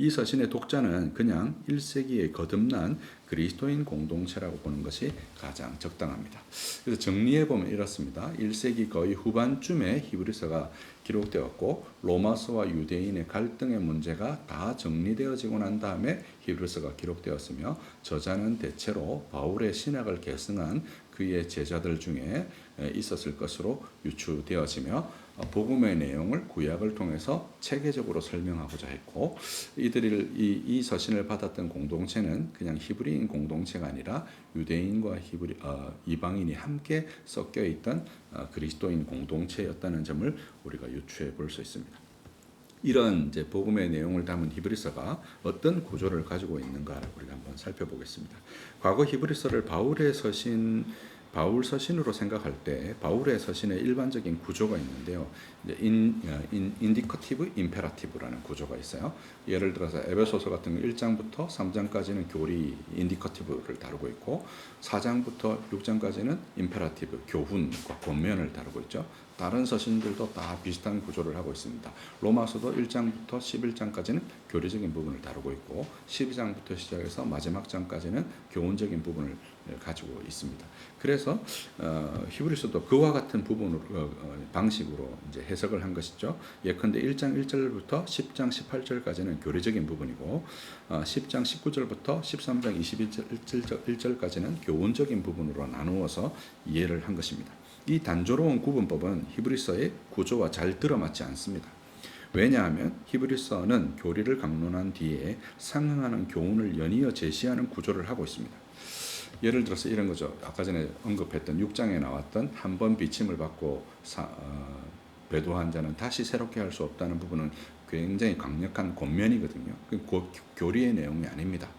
이 서신의 독자는 그냥 1세기에 거듭난 그리스도인 공동체라고 보는 것이 가장 적당합니다. 그래서 정리해 보면 이렇습니다. 1세기 거의 후반쯤에 히브리서가 기록되었고 로마서와 유대인의 갈등의 문제가 다 정리되어지고 난 다음에 히브리서가 기록되었으며 저자는 대체로 바울의 신학을 계승한 그의 제자들 중에 있었을 것으로 유추되어지며 복음의 내용을 구약을 통해서 체계적으로 설명하고자 했고 이 서신을 받았던 공동체는 그냥 히브리인 공동체가 아니라 유대인과 이방인이 함께 섞여 있던 그리스도인 공동체였다는 점을 우리가 유추해 볼 수 있습니다. 이런 이제 복음의 내용을 담은 히브리서가 어떤 구조를 가지고 있는가를 우리가 한번 살펴보겠습니다. 과거 히브리서를 바울 서신으로 생각할 때 바울의 서신의 일반적인 구조가 있는데요. 인디커티브, 임페라티브라는 구조가 있어요. 예를 들어서 에베소서 같은 1장부터 3장까지는 교리 인디커티브를 다루고 있고 4장부터 6장까지는 임페라티브, 교훈과 권면을 다루고 있죠. 다른 서신들도 다 비슷한 구조를 하고 있습니다. 로마서도 1장부터 11장까지는 교리적인 부분을 다루고 있고 12장부터 시작해서 마지막 장까지는 교훈적인 부분을 가지고 있습니다. 그래서 히브리서도 그와 같은 방식으로 이제 해석을 한 것이죠. 예컨대 1장 1절부터 10장 18절까지는 교리적인 부분이고 10장 19절부터 13장 21절까지는 교훈적인 부분으로 나누어서 이해를 한 것입니다. 이 단조로운 구분법은 히브리서의 구조와 잘 들어맞지 않습니다. 왜냐하면 히브리서는 교리를 강론한 뒤에 상응하는 교훈을 연이어 제시하는 구조를 하고 있습니다. 예를 들어서 이런 거죠. 아까 전에 언급했던 6장에 나왔던 한 번 비침을 받고 배도한 자는 다시 새롭게 할 수 없다는 부분은 굉장히 강력한 권면이거든요. 교리의 내용이 아닙니다.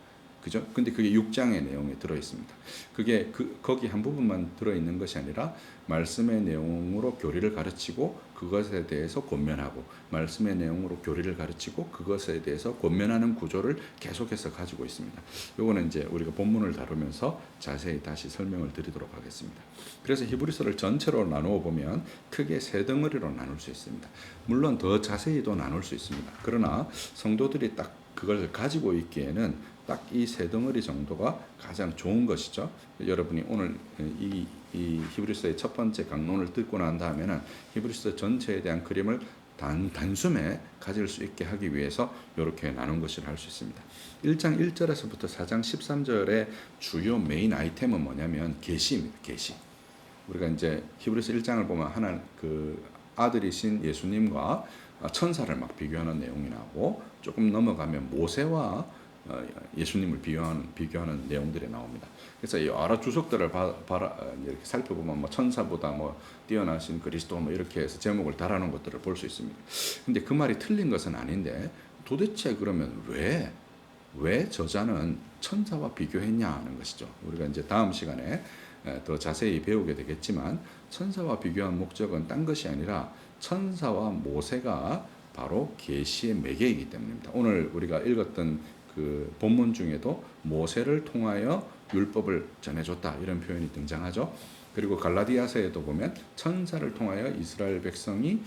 그죠? 근데 그게 6장의 내용에 들어 있습니다. 그게 거기 한 부분만 들어 있는 것이 아니라 말씀의 내용으로 교리를 가르치고 그것에 대해서 권면하고 말씀의 내용으로 교리를 가르치고 그것에 대해서 권면하는 구조를 계속해서 가지고 있습니다. 요거는 이제 우리가 본문을 다루면서 자세히 다시 설명을 드리도록 하겠습니다. 그래서 히브리서를 전체로 나누어 보면 크게 세 덩어리로 나눌 수 있습니다. 물론 더 자세히도 나눌 수 있습니다. 그러나 성도들이 딱 그걸 가지고 있기에는 딱 이 세 덩어리 정도가 가장 좋은 것이죠. 여러분이 오늘 이 히브리서의 첫 번째 강론을 듣고 난 다음에는 히브리서 전체에 대한 그림을 단숨에 가질 수 있게 하기 위해서 이렇게 나눈 것을 할 수 있습니다. 1장 1절에서부터 4장 13절의 주요 메인 아이템은 뭐냐면 계시입니다. 계시. 우리가 이제 히브리서 1장을 보면 하나 그 아들이신 예수님과 천사를 막 비교하는 내용이 나오고 조금 넘어가면 모세와 예수님을 비교하는 내용들이 나옵니다. 그래서 여러 주석들을 이렇게 살펴보면 뭐 천사보다 뭐 뛰어나신 그리스도 뭐 이렇게 해서 제목을 달아놓은 것들을 볼 수 있습니다. 근데 그 말이 틀린 것은 아닌데 도대체 그러면 왜 저자는 천사와 비교했냐 하는 것이죠. 우리가 이제 다음 시간에 더 자세히 배우게 되겠지만 천사와 비교한 목적은 딴 것이 아니라 천사와 모세가 바로 계시의 매개이기 때문입니다. 오늘 우리가 읽었던 그 본문 중에도 모세를 통하여 율법을 전해줬다 이런 표현이 등장하죠. 그리고 갈라디아서에도 보면 천사를 통하여 이스라엘 백성이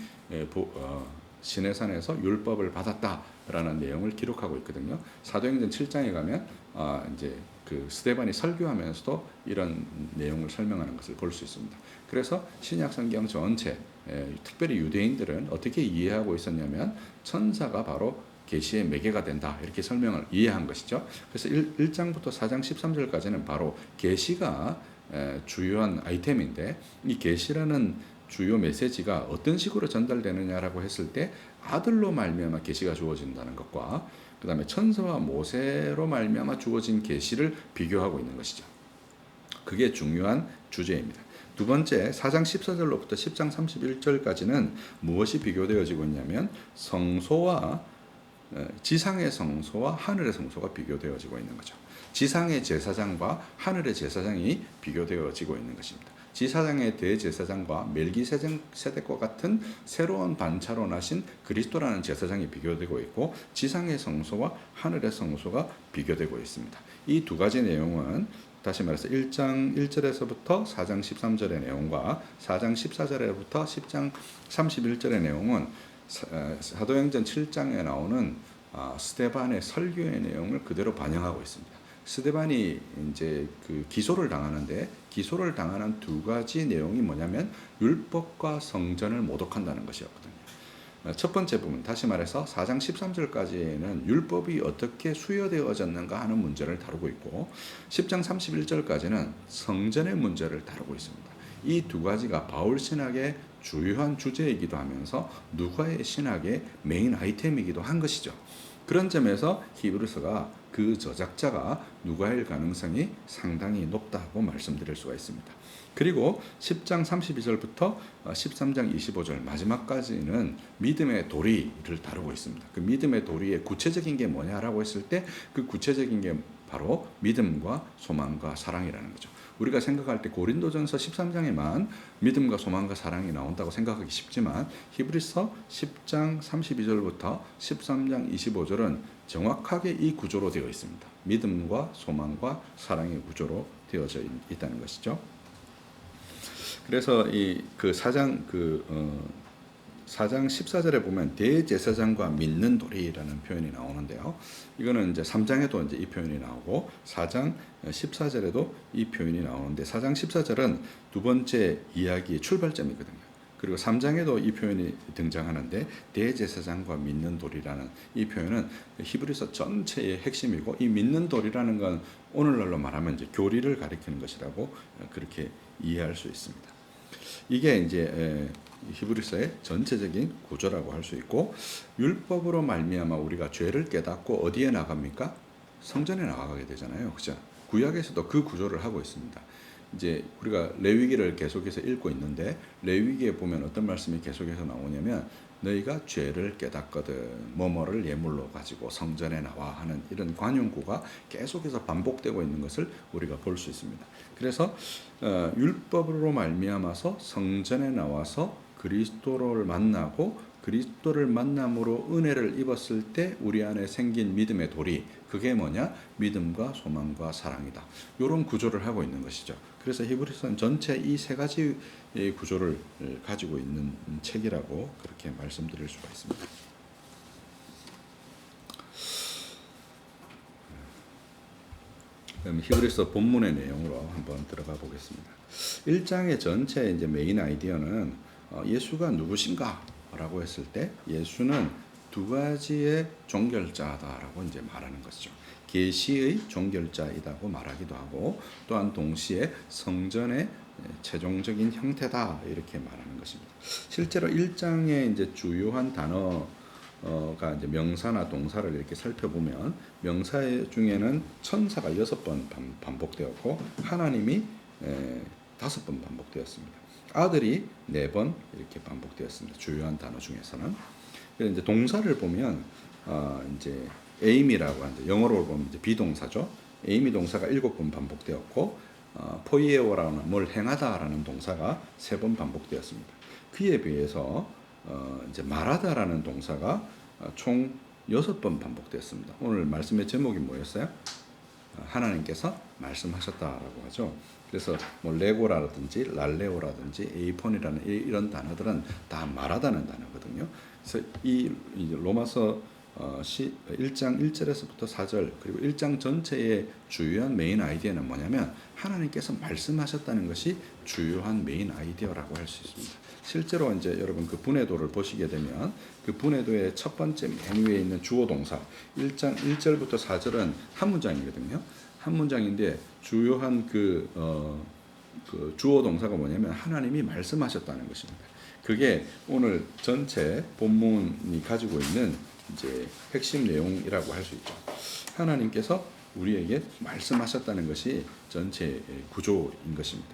시내산에서 율법을 받았다라는 내용을 기록하고 있거든요. 사도행전 7장에 가면 이제 그 스데반이 설교하면서도 이런 내용을 설명하는 것을 볼 수 있습니다. 그래서 신약 성경 전체, 특별히 유대인들은 어떻게 이해하고 있었냐면 천사가 바로 계시의 매개가 된다 이렇게 설명을 이해한 것이죠. 그래서 1장부터 4장 13절까지는 바로 계시가 주요한 아이템인데 이 계시라는 주요 메시지가 어떤 식으로 전달되느냐라고 했을 때 아들로 말미암아 계시가 주어진다는 것과 그 다음에 천사와 모세로 말미암아 주어진 계시를 비교하고 있는 것이죠. 그게 중요한 주제입니다. 두 번째 4장 14절로부터 10장 31절까지는 무엇이 비교되어지고 있냐면 지상의 성소와 하늘의 성소가 비교되어지고 있는 거죠. 지상의 제사장과 하늘의 제사장이 비교되어지고 있는 것입니다. 지사장의 대제사장과 멜기세덱과 같은 새로운 반차로 나신 그리스도라는 제사장이 비교되고 있고 지상의 성소와 하늘의 성소가 비교되고 있습니다. 이 두 가지 내용은 다시 말해서 1장 1절에서부터 4장 13절의 내용과 4장 14절에부터 10장 31절의 내용은 사도행전 7장에 나오는 스데반의 설교의 내용을 그대로 반영하고 있습니다. 스데반이 이제 그 기소를 당하는데 기소를 당하는 두 가지 내용이 뭐냐면 율법과 성전을 모독한다는 것이었거든요. 첫 번째 부분, 다시 말해서 4장 13절까지는 율법이 어떻게 수여되어졌는가 하는 문제를 다루고 있고 10장 31절까지는 성전의 문제를 다루고 있습니다. 이 두 가지가 바울 신학의 주요한 주제이기도 하면서 누가의 신학의 메인 아이템이기도 한 것이죠. 그런 점에서 히브리서가 그 저작자가 누가일 가능성이 상당히 높다고 말씀드릴 수가 있습니다. 그리고 10장 32절부터 13장 25절 마지막까지는 믿음의 도리를 다루고 있습니다. 그 믿음의 도리의 구체적인 게 뭐냐라고 했을 때 그 구체적인 게 바로 믿음과 소망과 사랑이라는 거죠. 우리가 생각할 때 고린도전서 13장에만 믿음과 소망과 사랑이 나온다고 생각하기 쉽지만 히브리서 10장 32절부터 13장 25절은 정확하게 이 구조로 되어 있습니다. 믿음과 소망과 사랑의 구조로 되어져 있다는 것이죠. 그래서 그 4장 14절에 보면 대제사장과 믿는 도리라는 표현이 나오는데요. 이거는 이제 3장에도 이제 이 표현이 나오고 4장 14절에도 이 표현이 나오는데 4장 14절은 두 번째 이야기의 출발점이거든요. 그리고 3장에도 이 표현이 등장하는데 대제사장과 믿는 도리라는 이 표현은 히브리서 전체의 핵심이고 이 믿는 도리라는 건 오늘날로 말하면 이제 교리를 가리키는 것이라고 그렇게 이해할 수 있습니다. 이게 이제 히브리서의 전체적인 구조라고 할 수 있고 율법으로 말미암아 우리가 죄를 깨닫고 어디에 나갑니까? 성전에 나가게 되잖아요. 그죠? 구약에서도 그 구조를 하고 있습니다. 이제 우리가 레위기를 계속해서 읽고 있는데 레위기에 보면 어떤 말씀이 계속해서 나오냐면 너희가 죄를 깨닫거든 뭐뭐를 예물로 가지고 성전에 나와 하는 이런 관용구가 계속해서 반복되고 있는 것을 우리가 볼 수 있습니다. 그래서 율법으로 말미암아서 성전에 나와서 그리스도를 만나고 그리스도를 만남으로 은혜를 입었을 때 우리 안에 생긴 믿음의 돌이 그게 뭐냐? 믿음과 소망과 사랑이다. 이런 구조를 하고 있는 것이죠. 그래서 히브리서는 전체 이 세 가지 구조를 가지고 있는 책이라고 그렇게 말씀드릴 수가 있습니다. 그럼 히브리서 본문의 내용으로 한번 들어가 보겠습니다. 1장의 전체 이제 메인 아이디어는 예수가 누구신가라고 했을 때 예수는 두 가지의 종결자다라고 이제 말하는 것이죠. 계시의 종결자이다고 말하기도 하고 또한 동시에 성전의 최종적인 형태다 이렇게 말하는 것입니다. 실제로 1장의 이제 주요한 단어가 이제 명사나 동사를 이렇게 살펴보면 명사 중에는 천사가 6번 반복되었고 하나님이 5번 반복되었습니다. 아들이 4번 이렇게 반복되었습니다. 주요한 단어 중에서는. 그래서 이제 동사를 보면 이제 에임이라고 하는데 영어로 보면 이제 비동사죠. 에임이 동사가 7번 반복되었고 포이에오라는 뭘 행하다라는 동사가 3번 반복되었습니다. 그에 비해서 이제 말하다라는 동사가 총 6번 반복되었습니다. 오늘 말씀의 제목이 뭐였어요? 하나님께서 말씀하셨다라고 하죠. 그래서 뭐 레고라든지 랄레오라든지 에이폰이라는 이런 단어들은 다 말하다는 단어거든요. 그래서 이 로마서 1장 1절에서부터 4절 그리고 1장 전체의 주요한 메인 아이디어는 뭐냐면 하나님께서 말씀하셨다는 것이 주요한 메인 아이디어라고 할 수 있습니다. 실제로 이제 여러분 그 분해도를 보시게 되면 그 분해도의 첫 번째 맨 위에 있는 주어 동사 1장 1절부터 4절은 한 문장이거든요. 한 문장인데 주요한 그 주어 동사가 뭐냐면 하나님이 말씀하셨다는 것입니다. 그게 오늘 전체 본문이 가지고 있는 이제 핵심 내용이라고 할 수 있죠. 하나님께서 우리에게 말씀하셨다는 것이 전체 구조인 것입니다.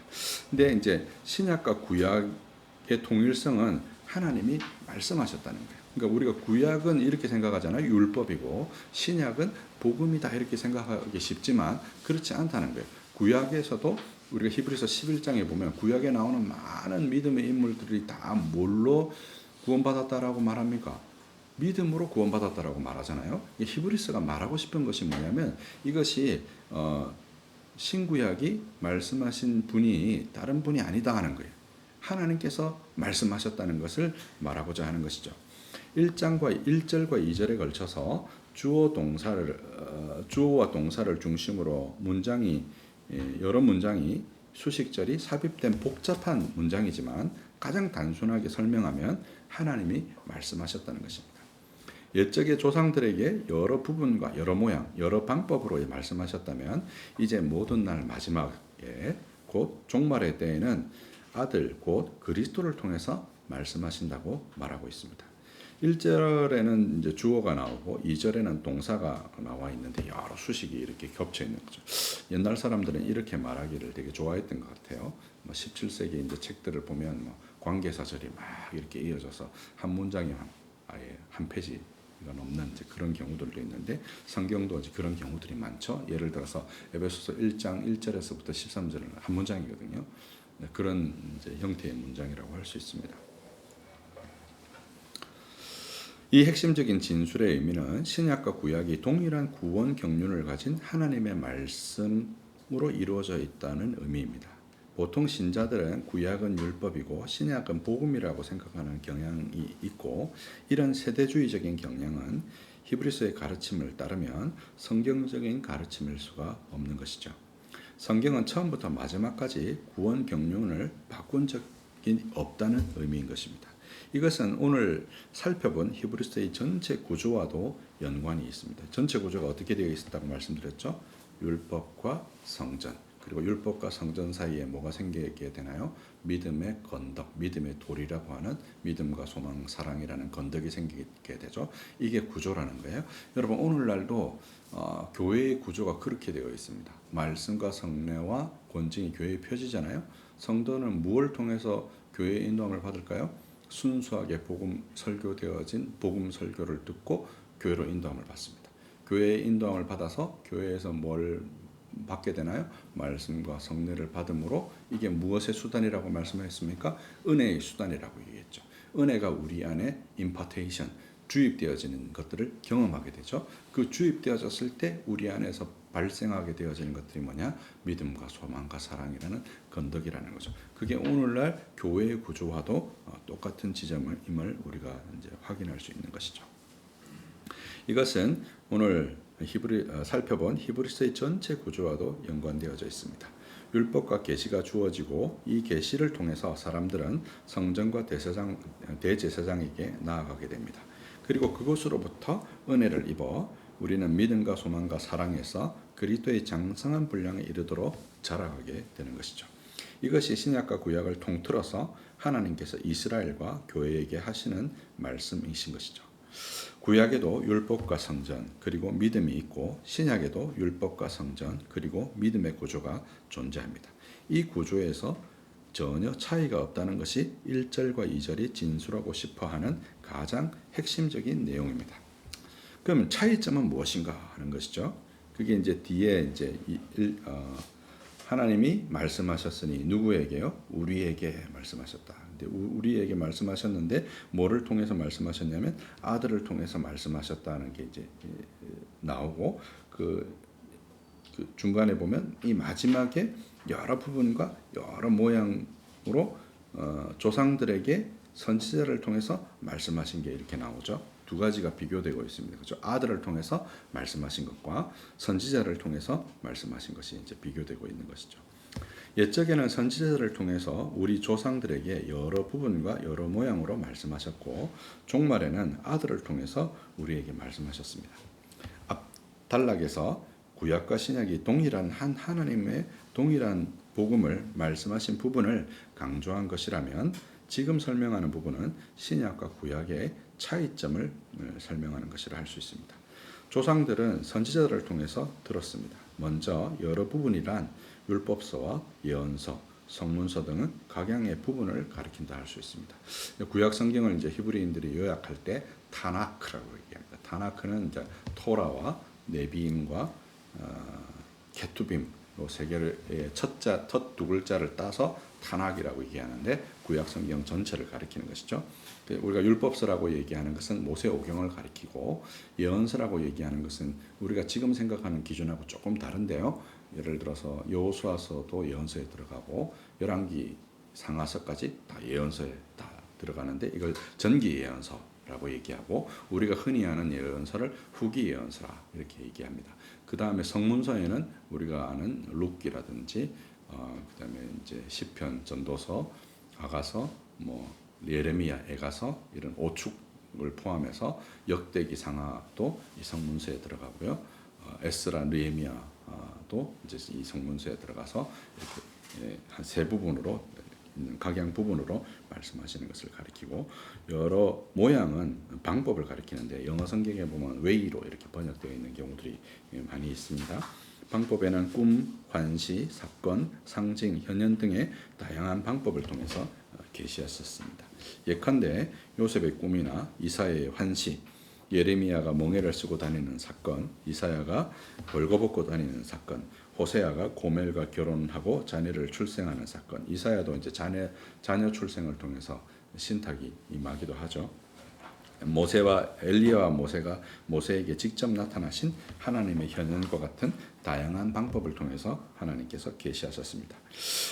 근데 이제 신약과 구약의 통일성은 하나님이 말씀하셨다는 거예요. 그러니까 우리가 구약은 이렇게 생각하잖아요. 율법이고 신약은 복음이다 이렇게 생각하기 쉽지만 그렇지 않다는 거예요. 구약에서도 우리가 히브리서 11장에 보면 구약에 나오는 많은 믿음의 인물들이 다 뭘로 구원받았다라고 말합니까? 믿음으로 구원받았다라고 말하잖아요. 히브리서가 말하고 싶은 것이 뭐냐면 이것이 신구약이 말씀하신 분이 다른 분이 아니다 하는 거예요. 하나님께서 말씀하셨다는 것을 말하고자 하는 것이죠. 1장과 1절과 2절에 걸쳐서 주어와 동사를 중심으로 여러 문장이 수식절이 삽입된 복잡한 문장이지만 가장 단순하게 설명하면 하나님이 말씀하셨다는 것입니다. 옛적의 조상들에게 여러 부분과 여러 모양, 여러 방법으로 말씀하셨다면 이제 모든 날 마지막에 곧 종말의 때에는 아들 곧 그리스도를 통해서 말씀하신다고 말하고 있습니다. 1절에는 이제 주어가 나오고 2절에는 동사가 나와 있는데 여러 수식이 이렇게 겹쳐 있는 거죠. 옛날 사람들은 이렇게 말하기를 되게 좋아했던 것 같아요. 17세기 이제 책들을 보면 관계사절이 막 이렇게 이어져서 한 문장이 아예 한 페이지가 넘는 이제 그런 경우들도 있는데 성경도 이제 그런 경우들이 많죠. 예를 들어서 에베소서 1장 1절에서부터 13절은 한 문장이거든요. 그런 이제 형태의 문장이라고 할 수 있습니다. 이 핵심적인 진술의 의미는 신약과 구약이 동일한 구원 경륜을 가진 하나님의 말씀으로 이루어져 있다는 의미입니다. 보통 신자들은 구약은 율법이고 신약은 복음이라고 생각하는 경향이 있고 이런 세대주의적인 경향은 히브리서의 가르침을 따르면 성경적인 가르침일 수가 없는 것이죠. 성경은 처음부터 마지막까지 구원 경륜을 바꾼 적이 없다는 의미인 것입니다. 이것은 오늘 살펴본 히브리서의 전체 구조와도 연관이 있습니다. 전체 구조가 어떻게 되어 있었다고 말씀드렸죠? 율법과 성전, 그리고 율법과 성전 사이에 뭐가 생기게 되나요? 믿음의 건덕, 믿음의 돌이라고 하는 믿음과 소망, 사랑이라는 건덕이 생기게 되죠. 이게 구조라는 거예요. 여러분 오늘날도 교회의 구조가 그렇게 되어 있습니다. 말씀과 성례와 권징이 교회의 표지잖아요. 성도는 무엇을 통해서 교회의 인도함을 받을까요? 순수하게 복음 설교되어진 복음 설교를 듣고 교회로 인도함을 받습니다. 교회의 인도함을 받아서 교회에서 뭘 받게 되나요? 말씀과 성례를 받음으로 이게 무엇의 수단이라고 말씀하셨습니까? 은혜의 수단이라고 얘기했죠. 은혜가 우리 안에 임파테이션, 주입되어지는 것들을 경험하게 되죠. 그 주입되어졌을 때 우리 안에서 발생하게 되어지는 것들이 뭐냐? 믿음과 소망과 사랑이라는 건덕이라는 거죠. 그게 오늘날 교회의 구조와도 똑같은 지점임을 우리가 이제 확인할 수 있는 것이죠. 이것은 오늘 살펴본 히브리서의 전체 구조와도 연관되어져 있습니다. 율법과 계시가 주어지고 이 계시를 통해서 사람들은 성전과 대제사장에게 나아가게 됩니다. 그리고 그곳으로부터 은혜를 입어 우리는 믿음과 소망과 사랑에서 그리스도의 장성한 분량에 이르도록 자라가게 되는 것이죠. 이것이 신약과 구약을 통틀어서 하나님께서 이스라엘과 교회에게 하시는 말씀이신 것이죠. 구약에도 율법과 성전 그리고 믿음이 있고 신약에도 율법과 성전 그리고 믿음의 구조가 존재합니다. 이 구조에서 전혀 차이가 없다는 것이 1절과 2절이 진술하고 싶어하는 가장 핵심적인 내용입니다. 그럼 차이점은 무엇인가 하는 것이죠. 그게 이제 뒤에 이제 하나님이 말씀하셨으니 누구에게요? 우리에게 말씀하셨다. 근데 우리에게 말씀하셨는데 뭐를 통해서 말씀하셨냐면 아들을 통해서 말씀하셨다는 게 이제 나오고 그 중간에 보면 이 마지막에 여러 부분과 여러 모양으로 조상들에게 선지자를 통해서 말씀하신 게 이렇게 나오죠. 두 가지가 비교되고 있습니다. 그렇죠? 아들을 통해서 말씀하신 것과 선지자를 통해서 말씀하신 것이 이제 비교되고 있는 것이죠. 옛적에는 선지자를 통해서 우리 조상들에게 여러 부분과 여러 모양으로 말씀하셨고 종말에는 아들을 통해서 우리에게 말씀하셨습니다. 앞 단락에서 구약과 신약이 동일한 한 하나님의 동일한 복음을 말씀하신 부분을 강조한 것이라면 지금 설명하는 부분은 신약과 구약의 차이점을 설명하는 것이라 할 수 있습니다. 조상들은 선지자들을 통해서 들었습니다. 먼저 여러 부분이란 율법서와 예언서, 성문서 등은 각양의 부분을 가리킨다 할 수 있습니다. 구약 성경을 이제 히브리인들이 요약할 때 타나크라고 얘기합니다. 타나크는 이제 토라와 네비임과 케투빔 세 개를 첫 두 글자를 따서 타낙이라고 얘기하는데 구약 성경 전체를 가리키는 것이죠. 우리가 율법서라고 얘기하는 것은 모세오경을 가리키고 예언서라고 얘기하는 것은 우리가 지금 생각하는 기준하고 조금 다른데요. 예를 들어서 여호수아서도 예언서에 들어가고 열왕기 상하서까지 다 예언서에 다 들어가는데 이걸 전기 예언서라고 얘기하고 우리가 흔히 아는 예언서를 후기 예언서라 이렇게 얘기합니다. 그 다음에 성문서에는 우리가 아는 룻기라든지 그다음에 이제 시편, 전도서, 아가서, 뭐 예레미야, 에가서 이런 오축을 포함해서 역대기, 상하도 이 성문서에 들어가고요. 에스라, 느헤미야도 이제 이 성문서에 들어가서 이렇게 한 세 부분으로 각양 부분으로 말씀하시는 것을 가리키고 여러 모양은 방법을 가리키는데 영어 성경에 보면 way로 이렇게 번역되어 있는 경우들이 많이 있습니다. 방법에는 꿈, 환시, 사건, 상징, 현현 등의 다양한 방법을 통해서 계시했었습니다. 예컨대 요셉의 꿈이나 이사야의 환시, 예레미야가 멍에를 쓰고 다니는 사건, 이사야가 벌거벗고 다니는 사건, 호세아가 고멜과 결혼하고 자녀를 출생하는 사건, 이사야도 이제 자녀 출생을 통해서 신탁이 임하기도 하죠. 엘리야와 모세가 모세에게 직접 나타나신 하나님의 현현과 같은 다양한 방법을 통해서 하나님께서 계시하셨습니다.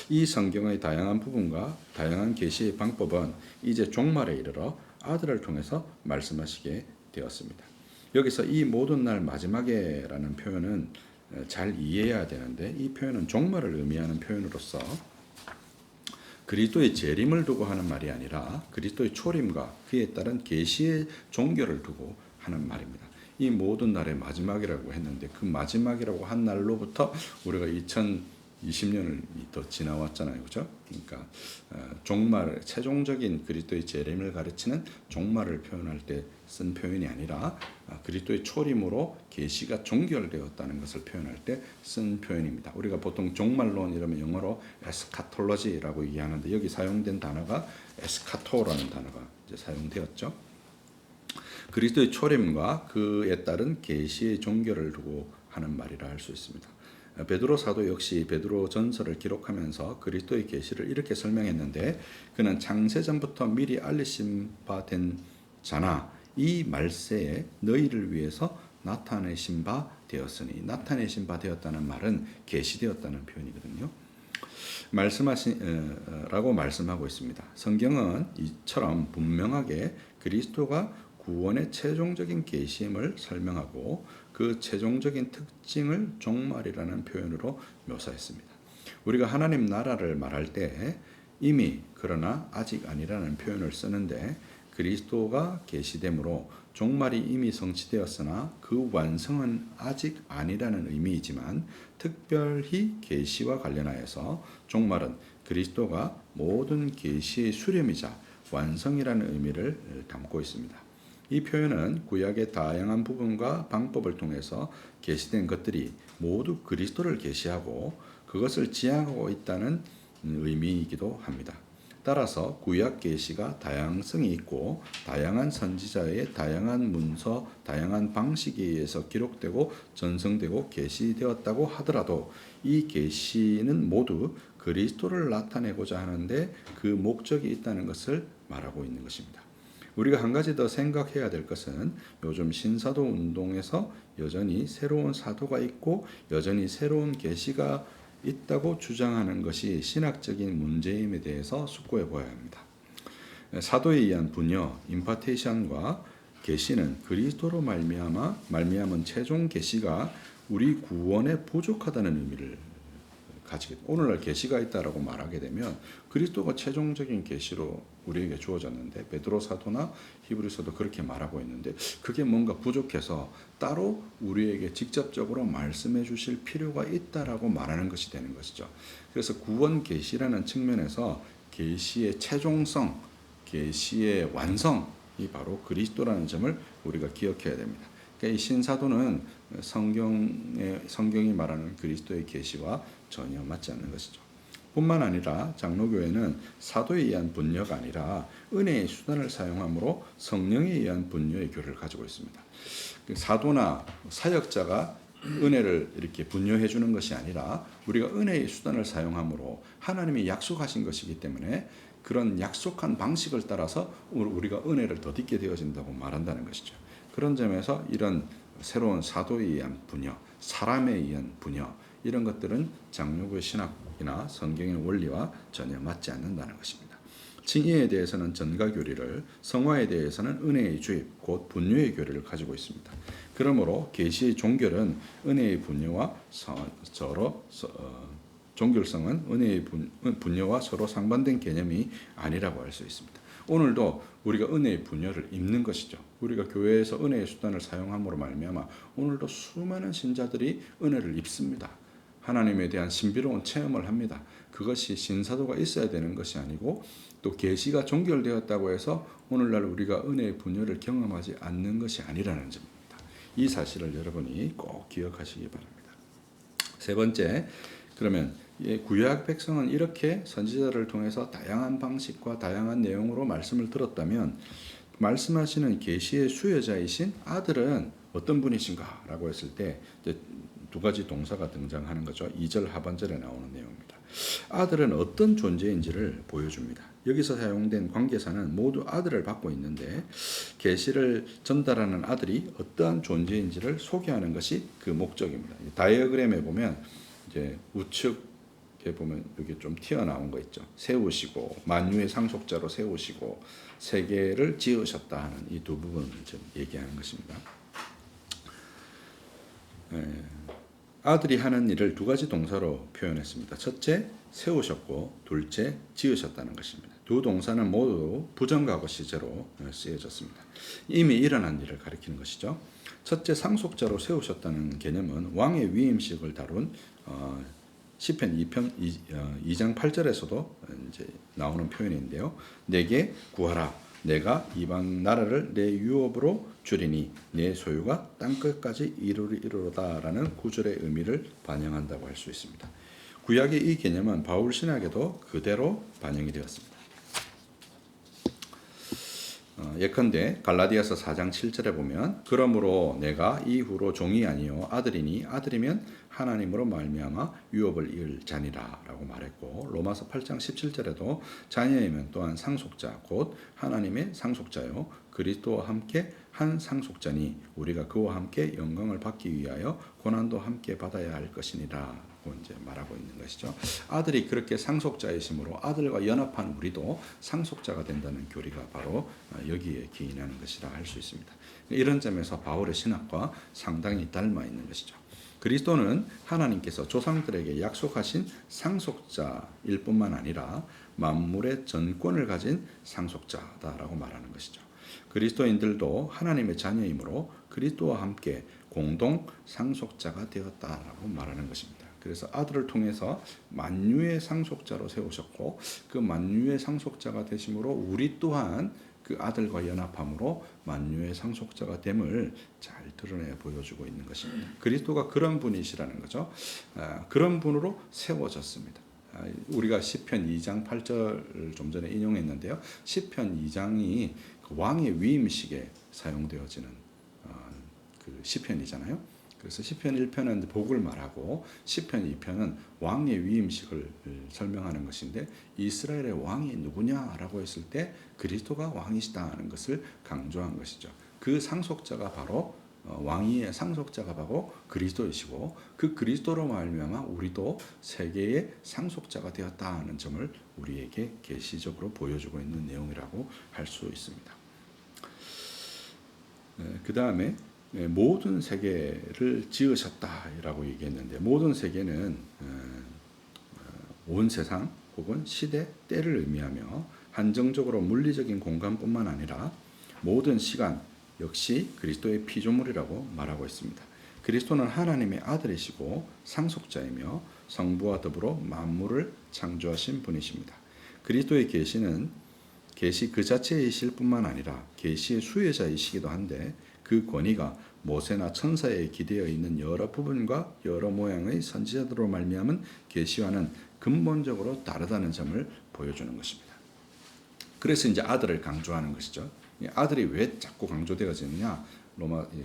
이 성경의 다양한 부분과 다양한 계시의 방법은 이제 종말에 이르러 아들을 통해서 말씀하시게 되었습니다. 여기서 이 모든 날 마지막에라는 표현은 잘 이해해야 되는데 이 표현은 종말을 의미하는 표현으로서 그리스도의 재림을 두고 하는 말이 아니라 그리스도의 초림과 그에 따른 계시의 종교를 두고 하는 말입니다. 이 모든 날의 마지막이라고 했는데 그 마지막이라고 한 날로부터 우리가 20년을 더 지나왔잖아요, 그렇죠? 그러니까 종말, 최종적인 그리스도의 재림을 가르치는 종말을 표현할 때 쓴 표현이 아니라 그리스도의 초림으로 계시가 종결되었다는 것을 표현할 때 쓴 표현입니다. 우리가 보통 종말론 이러면 영어로 에스카톨로지라고 얘기하는데 여기 사용된 단어가 에스카토라는 단어가 이제 사용되었죠. 그리스도의 초림과 그에 따른 계시의 종결을 두고 하는 말이라 할 수 있습니다. 베드로 사도 역시 베드로 전서를 기록하면서 그리스도의 계시를 이렇게 설명했는데 그는 창세 전부터 미리 알리심 바 된 자나 이 말세에 너희를 위해서 나타내신 바 되었으니 나타내신 바 되었다는 말은 계시되었다는 표현이거든요. 라고 말씀하고 있습니다. 성경은 이처럼 분명하게 그리스도가 구원의 최종적인 계시임을 설명하고 그 최종적인 특징을 종말이라는 표현으로 묘사했습니다. 우리가 하나님 나라를 말할 때 이미 그러나 아직 아니라는 표현을 쓰는데 그리스도가 계시됨으로 종말이 이미 성취되었으나 그 완성은 아직 아니라는 의미이지만 특별히 계시와 관련하여서 종말은 그리스도가 모든 계시의 수렴이자 완성이라는 의미를 담고 있습니다. 이 표현은 구약의 다양한 부분과 방법을 통해서 계시된 것들이 모두 그리스도를 계시하고 그것을 지향하고 있다는 의미이기도 합니다. 따라서 구약 계시가 다양성이 있고 다양한 선지자의 다양한 문서, 다양한 방식에 의해서 기록되고 전송되고 계시되었다고 하더라도 이 계시는 모두 그리스도를 나타내고자 하는데 그 목적이 있다는 것을 말하고 있는 것입니다. 우리가 한 가지 더 생각해야 될 것은 요즘 신사도 운동에서 여전히 새로운 사도가 있고 여전히 새로운 계시가 있다고 주장하는 것이 신학적인 문제임에 대해서 숙고해 보아야 합니다. 사도에 의한 분여, 임파테이션과 계시는 그리스도로 말미암은 최종 계시가 우리 구원에 부족하다는 의미를 가지게 오늘날 계시가 있다라고 말하게 되면 그리스도가 최종적인 계시로 우리에게 주어졌는데 베드로 사도나 히브리서도 그렇게 말하고 있는데 그게 뭔가 부족해서 따로 우리에게 직접적으로 말씀해 주실 필요가 있다라고 말하는 것이 되는 것이죠. 그래서 구원 계시라는 측면에서 계시의 최종성, 계시의 완성이 바로 그리스도라는 점을 우리가 기억해야 됩니다. 그러니까 이 신사도는 성경이 말하는 그리스도의 계시와 전혀 맞지 않는 것이죠. 뿐만 아니라 장로교회는 사도에 의한 분여가 아니라 은혜의 수단을 사용함으로 성령에 의한 분여의 교리를 가지고 있습니다. 사도나 사역자가 은혜를 이렇게 분여해 주는 것이 아니라 우리가 은혜의 수단을 사용함으로 하나님이 약속하신 것이기 때문에 그런 약속한 방식을 따라서 우리가 은혜를 덧입게 되어진다고 말한다는 것이죠. 그런 점에서 이런 새로운 사도에 의한 분여, 사람에 의한 분여 이런 것들은 장로교의 신학이나 성경의 원리와 전혀 맞지 않는다는 것입니다. 칭의에 대해서는 전가 교리를, 성화에 대해서는 은혜의 주입, 곧 분여의 교리를 가지고 있습니다. 그러므로 계시의 종결은 은혜의 분여와 종결성은 은혜의 분여와 서로 상반된 개념이 아니라고 할 수 있습니다. 오늘도 우리가 은혜의 분여를 입는 것이죠. 우리가 교회에서 은혜의 수단을 사용함으로 말미암아 오늘도 수많은 신자들이 은혜를 입습니다. 하나님에 대한 신비로운 체험을 합니다. 그것이 신사도가 있어야 되는 것이 아니고 또 계시가 종결되었다고 해서 오늘날 우리가 은혜의 분여를 경험하지 않는 것이 아니라는 점입니다. 이 사실을 여러분이 꼭 기억하시기 바랍니다. 세 번째, 그러면 구약 백성은 이렇게 선지자를 통해서 다양한 방식과 다양한 내용으로 말씀을 들었다면 말씀하시는 계시의 수여자이신 아들은 어떤 분이신가? 라고 했을 때 두 가지 동사가 등장하는 거죠. 2절 하반절에 나오는 내용입니다. 아들은 어떤 존재인지를 보여줍니다. 여기서 사용된 관계사는 모두 아들을 받고 있는데 계시를 전달하는 아들이 어떠한 존재인지를 소개하는 것이 그 목적입니다. 다이어그램에 보면 이제 우측에 보면 여기 좀 튀어나온 거 있죠. 세우시고 만유의 상속자로 세우시고 세계를 지으셨다 하는 이 두 부분을 좀 얘기하는 것입니다. 아들이 하는 일을 두 가지 동사로 표현했습니다. 첫째, 세우셨고 둘째, 지으셨다는 것입니다. 두 동사는 모두 부정과거 시제로 쓰여졌습니다. 이미 일어난 일을 가리키는 것이죠. 첫째, 상속자로 세우셨다는 개념은 왕의 위임식을 다룬 시편 2장 8절에서도 이제 나오는 표현인데요. 내게 구하라. 내가 이방 나라를 내 유업으로 주리니 내 소유가 땅 끝까지 이르리로다라는 구절의 의미를 반영한다고 할 수 있습니다. 구약의 이 개념은 바울 신학에도 그대로 반영이 되었습니다. 예컨대 갈라디아서 4장 7절에 보면 그러므로 내가 이후로 종이 아니요 아들이니 아들이면 하나님으로 말미암아 유업을 이을 자니라라고 말했고 로마서 8장 17절에도 자녀이면 또한 상속자 곧 하나님의 상속자요 그리스도와 함께 한 상속자니 우리가 그와 함께 영광을 받기 위하여 고난도 함께 받아야 할 것이니라. 이제 말하고 있는 것이죠. 아들이 그렇게 상속자이심으로 아들과 연합한 우리도 상속자가 된다는 교리가 바로 여기에 기인하는 것이라 할 수 있습니다. 이런 점에서 바울의 신학과 상당히 닮아 있는 것이죠. 그리스도는 하나님께서 조상들에게 약속하신 상속자일 뿐만 아니라 만물의 전권을 가진 상속자다라고 말하는 것이죠. 그리스도인들도 하나님의 자녀이므로 그리스도와 함께 공동 상속자가 되었다라고 말하는 것입니다. 그래서 아들을 통해서 만유의 상속자로 세우셨고 그 만유의 상속자가 되심으로 우리 또한 그 아들과 연합함으로 만유의 상속자가 됨을 잘 드러내 보여주고 있는 것입니다. 그리스도가 그런 분이시라는 거죠. 그런 분으로 세워졌습니다. 우리가 시편 2장 8절을 좀 전에 인용했는데요. 시편 2장이 그 왕의 위임식에 사용되어지는 그 시편이잖아요. 그래서 시편 1편은 복을 말하고 시편 2편은 왕의 위임식을 설명하는 것인데 이스라엘의 왕이 누구냐라고 했을 때 그리스도가 왕이시다는 것을 강조한 것이죠. 그 상속자가 바로 왕위의 상속자가 바로 그리스도이시고 그 그리스도로 말미암아 우리도 세계의 상속자가 되었다는 점을 우리에게 계시적으로 보여주고 있는 내용이라고 할 수 있습니다. 그 다음에 모든 세계를 지으셨다라고 얘기했는데 모든 세계는 온 세상 혹은 시대, 때를 의미하며 한정적으로 물리적인 공간뿐만 아니라 모든 시간 역시 그리스도의 피조물이라고 말하고 있습니다. 그리스도는 하나님의 아들이시고 상속자이며 성부와 더불어 만물을 창조하신 분이십니다. 그리스도의 계시는 계시 그 자체이실 뿐만 아니라 계시의 수혜자이시기도 한데 그 권위가 모세나 천사에 기대어 있는 여러 부분과 여러 모양의 선지자들로 말미암은 계시와는 근본적으로 다르다는 점을 보여주는 것입니다. 그래서 이제 아들을 강조하는 것이죠. 아들이 왜 자꾸 강조되어지느냐?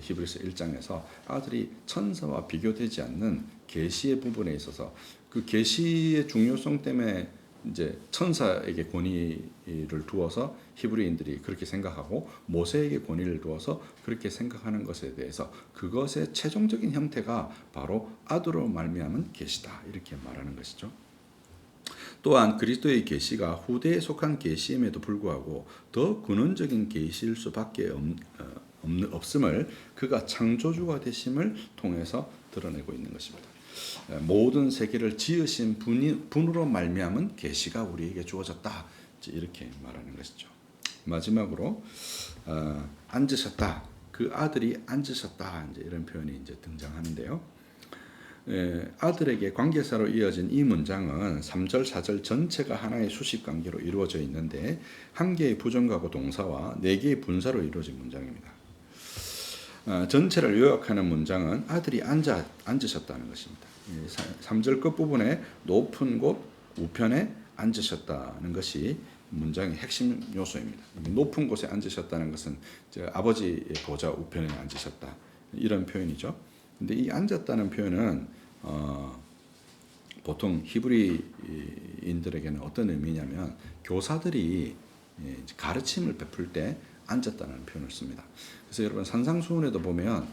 히브리서 1장에서 아들이 천사와 비교되지 않는 계시의 부분에 있어서 그 계시의 중요성 때문에 이제 천사에게 권위를 두어서 히브리인들이 그렇게 생각하고 모세에게 권위를 두어서 그렇게 생각하는 것에 대해서 그것의 최종적인 형태가 바로 아들로 말미암은 계시다 이렇게 말하는 것이죠. 또한 그리스도의 계시가 후대에 속한 계시임에도 불구하고 더 근원적인 계시일 수밖에 없음을 그가 창조주가 되심을 통해서 드러내고 있는 것입니다. 모든 세계를 지으신 분으로 말미암은 계시가 우리에게 주어졌다 이렇게 말하는 것이죠. 마지막으로 앉으셨다. 그 아들이 앉으셨다. 이제 이런 표현이 이제 등장하는데요. 아들에게 관계사로 이어진 이 문장은 3절, 4절 전체가 하나의 수식 관계로 이루어져 있는데 한 개의 부정과거 동사와 4개의 분사로 이루어진 문장입니다. 전체를 요약하는 문장은 아들이 앉으셨다는 것입니다. 3절 끝부분에 높은 곳 우편에 앉으셨다는 것이 문장의 핵심 요소입니다. 높은 곳에 앉으셨다는 것은 아버지의 보좌 우편에 앉으셨다 이런 표현이죠. 근데 이 앉았다는 표현은 보통 히브리인들에게는 어떤 의미냐면 교사들이 가르침을 베풀 때 앉았다는 표현을 씁니다. 그래서 여러분 산상수훈에도 보면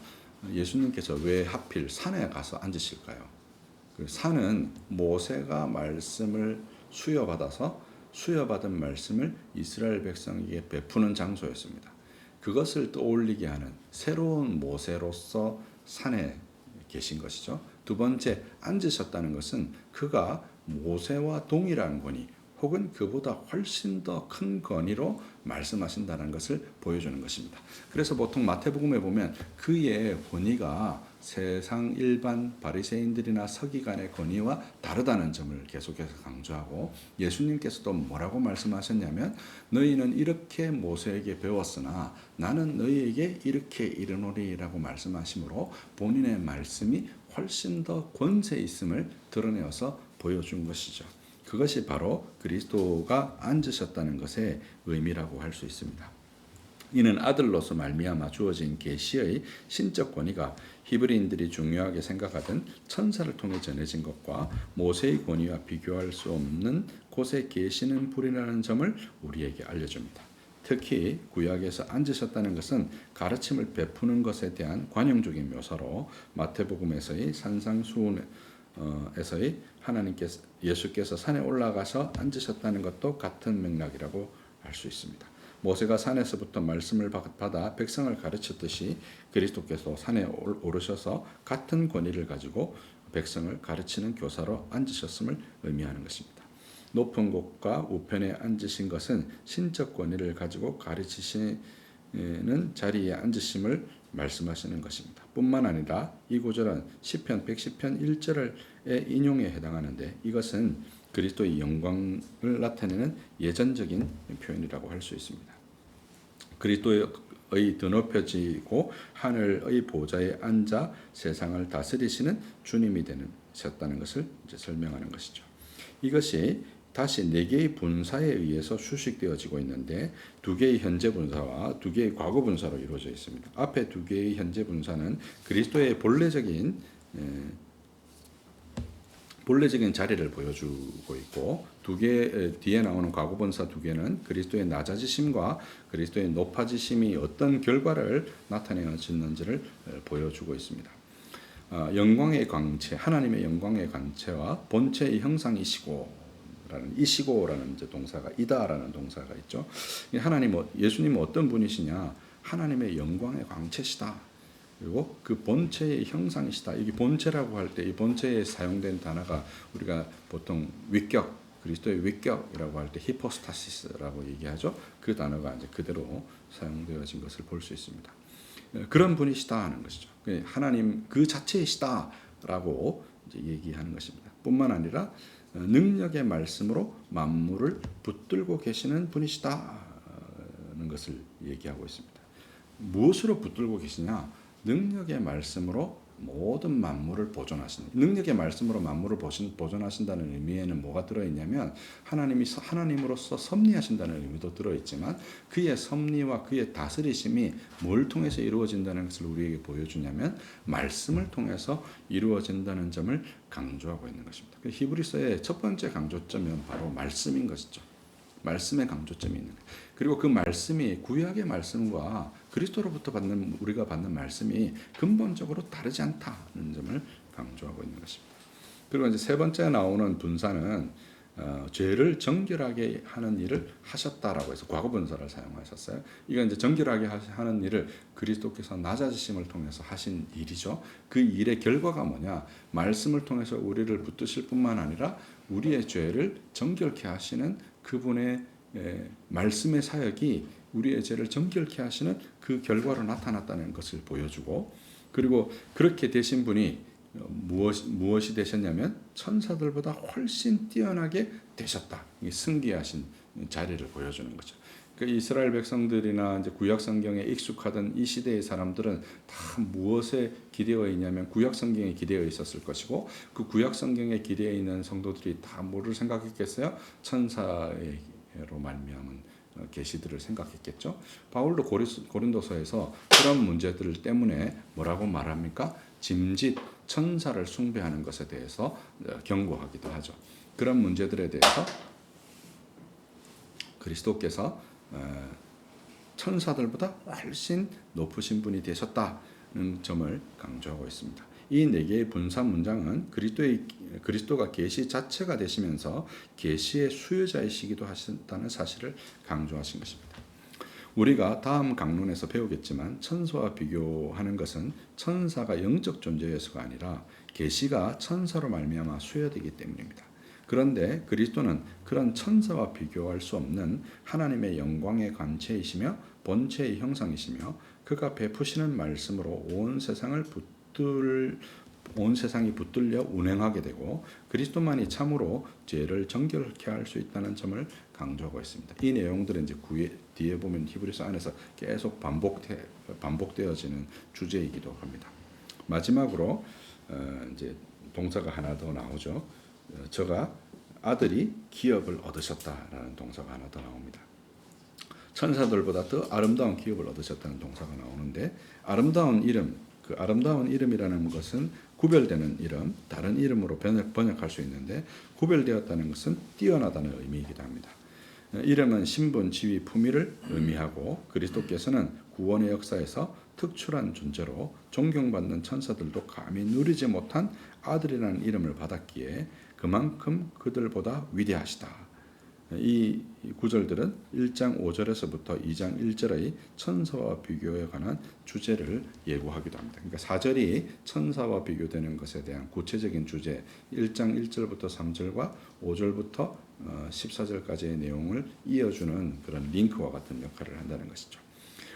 예수님께서 왜 하필 산에 가서 앉으실까요? 그 산은 모세가 말씀을 수여받은 말씀을 이스라엘 백성에게 베푸는 장소였습니다. 그것을 떠올리게 하는 새로운 모세로서 산에 계신 것이죠. 두 번째, 앉으셨다는 것은 그가 모세와 동일한 권위 혹은 그보다 훨씬 더 큰 권위로 말씀하신다는 것을 보여주는 것입니다. 그래서 보통 마태복음에 보면 그의 권위가 세상 일반 바리새인들이나 서기관의 권위와 다르다는 점을 계속해서 강조하고 예수님께서도 뭐라고 말씀하셨냐면 너희는 이렇게 모세에게 배웠으나 나는 너희에게 이렇게 이르노리라고 말씀하시므로 본인의 말씀이 훨씬 더 권세 있음을 드러내어서 보여준 것이죠. 그것이 바로 그리스도가 앉으셨다는 것의 의미라고 할 수 있습니다. 이는 아들로서 말미암아 주어진 계시의 신적 권위가 히브리인들이 중요하게 생각하던 천사를 통해 전해진 것과 모세의 권위와 비교할 수 없는 곳에 계시는 분이라는 점을 우리에게 알려줍니다. 특히 구약에서 앉으셨다는 것은 가르침을 베푸는 것에 대한 관용적인 묘사로 마태복음에서의 산상수훈에서의 하나님께서 예수께서 산에 올라가서 앉으셨다는 것도 같은 맥락이라고 할 수 있습니다. 모세가 산에서부터 말씀을 받아 백성을 가르쳤듯이 그리스도께서 산에 오르셔서 같은 권위를 가지고 백성을 가르치는 교사로 앉으셨음을 의미하는 것입니다. 높은 곳과 우편에 앉으신 것은 신적 권위를 가지고 가르치시는 자리에 앉으심을 말씀하시는 것입니다. 뿐만 아니라 이 구절은 시편 110편 1절의 인용에 해당하는데 이것은 그리스도의 영광을 나타내는 예전적인 표현이라고 할 수 있습니다. 그리스도의 드높여지고 하늘의 보좌에 앉아 세상을 다스리시는 주님이 되셨다는 것을 이제 설명하는 것이죠. 이것이 다시 4개의 분사에 의해서 수식되어지고 있는데 2개의 현재 분사와 2개의 과거 분사로 이루어져 있습니다. 앞에 2개의 현재 분사는 그리스도의 본래적인 자리를 보여주고 있고 2개 뒤에 나오는 과거 분사 2개는 그리스도의 낮아지심과 그리스도의 높아지심이 어떤 결과를 나타내었는지를 보여주고 있습니다. 영광의 광채, 하나님의 영광의 광채와 본체의 형상이시고라는 이시고라는 이제 동사가 이다라는 동사가 있죠. 예수님은 어떤 분이시냐? 하나님의 영광의 광채시다. 그리고 그 본체의 형상이시다. 이게 본체라고 할 때 이 본체에 사용된 단어가 우리가 보통 위격, 그리스도의 위격이라고 할 때 히포스타시스라고 얘기하죠. 그 단어가 이제 그대로 사용되어진 것을 볼 수 있습니다. 그런 분이시다 하는 것이죠. 하나님 그 자체이시다라고 이제 얘기하는 것입니다. 뿐만 아니라 능력의 말씀으로 만물을 붙들고 계시는 분이시다는 것을 얘기하고 있습니다. 무엇으로 붙들고 계시냐? 능력의 말씀으로 모든 만물을 보존하신다. 능력의 말씀으로 만물을 보존하신다는 의미에는 뭐가 들어있냐면 하나님으로서 섭리하신다는 의미도 들어있지만 그의 섭리와 그의 다스리심이 뭘 통해서 이루어진다는 것을 우리에게 보여주냐면 말씀을 통해서 이루어진다는 점을 강조하고 있는 것입니다. 히브리서의 첫 번째 강조점은 바로 말씀인 것이죠. 말씀의 강조점이 있는 거예요. 그리고 그 말씀이 구약의 말씀과 그리스도로부터 우리가 받는 말씀이 근본적으로 다르지 않다는 점을 강조하고 있는 것입니다. 그리고 이제 세 번째 나오는 분사는 죄를 정결하게 하는 일을 하셨다라고 해서 과거 분사를 사용하셨어요. 이건 이제 정결하게 하는 일을 그리스도께서 낮아지심을 통해서 하신 일이죠. 그 일의 결과가 뭐냐? 말씀을 통해서 우리를 붙드실 뿐만 아니라 우리의 죄를 정결케 하시는 그분의 말씀의 사역이 우리의 죄를 정결케 하시는 그 결과로 나타났다는 것을 보여주고, 그리고 그렇게 되신 분이 무엇이 되셨냐면 천사들보다 훨씬 뛰어나게 되셨다. 승기하신 자리를 보여주는 거죠. 그 이스라엘 백성들이나 이제 구약 성경에 익숙하던 이 시대의 사람들은 다 무엇에 기대어 있냐면 구약 성경에 기대어 있었을 것이고, 그 구약 성경에 기대어 있는 성도들이 다 뭐를 생각했겠어요? 천사로 말미암은 계시들을 생각했겠죠. 바울도 고린도서에서 그런 문제들 때문에 뭐라고 말합니까? 짐짓 천사를 숭배하는 것에 대해서 경고하기도 하죠. 그런 문제들에 대해서 그리스도께서 천사들보다 훨씬 높으신 분이 되셨다는 점을 강조하고 있습니다. 이 네 개의 분사 문장은 그리스도가 계시 자체가 되시면서 계시의 수요자이시기도 하신다는 사실을 강조하신 것입니다. 우리가 다음 강론에서 배우겠지만 천사와 비교하는 것은 천사가 영적 존재여서가 아니라 계시가 천사로 말미암아 수여되기 때문입니다. 그런데 그리스도는 그런 천사와 비교할 수 없는 하나님의 영광의 관체이시며 본체의 형상이시며 그가 베푸시는 말씀으로 온 세상을 온 세상이 붙들려 운행하게 되고 그리스도만이 참으로 죄를 정결케 할 수 있다는 점을 강조하고 있습니다. 이 내용들은 이제 뒤에 보면 히브리서 안에서 계속 반복되어지는 주제이기도 합니다. 마지막으로 이제 동사가 하나 더 나오죠. 저가 아들이 기업을 얻으셨다라는 동사가 하나 더 나옵니다. 천사들보다 더 아름다운 기업을 얻으셨다는 동사가 나오는데 아름다운 이름, 그 아름다운 이름이라는 것은 구별되는 이름, 다른 이름으로 번역할 수 있는데 구별되었다는 것은 뛰어나다는 의미이기도 합니다. 이름은 신분, 지위, 품위를 의미하고 그리스도께서는 구원의 역사에서 특출한 존재로 존경받는 천사들도 감히 누리지 못한 아들이라는 이름을 받았기에 그만큼 그들보다 위대하시다. 이 구절들은 1장 5절에서부터 2장 1절의 천사와 비교에 관한 주제를 예고하기도 합니다. 그러니까 4절이 천사와 비교되는 것에 대한 구체적인 주제, 1장 1절부터 3절과 5절부터 14절까지의 내용을 이어주는 그런 링크와 같은 역할을 한다는 것이죠.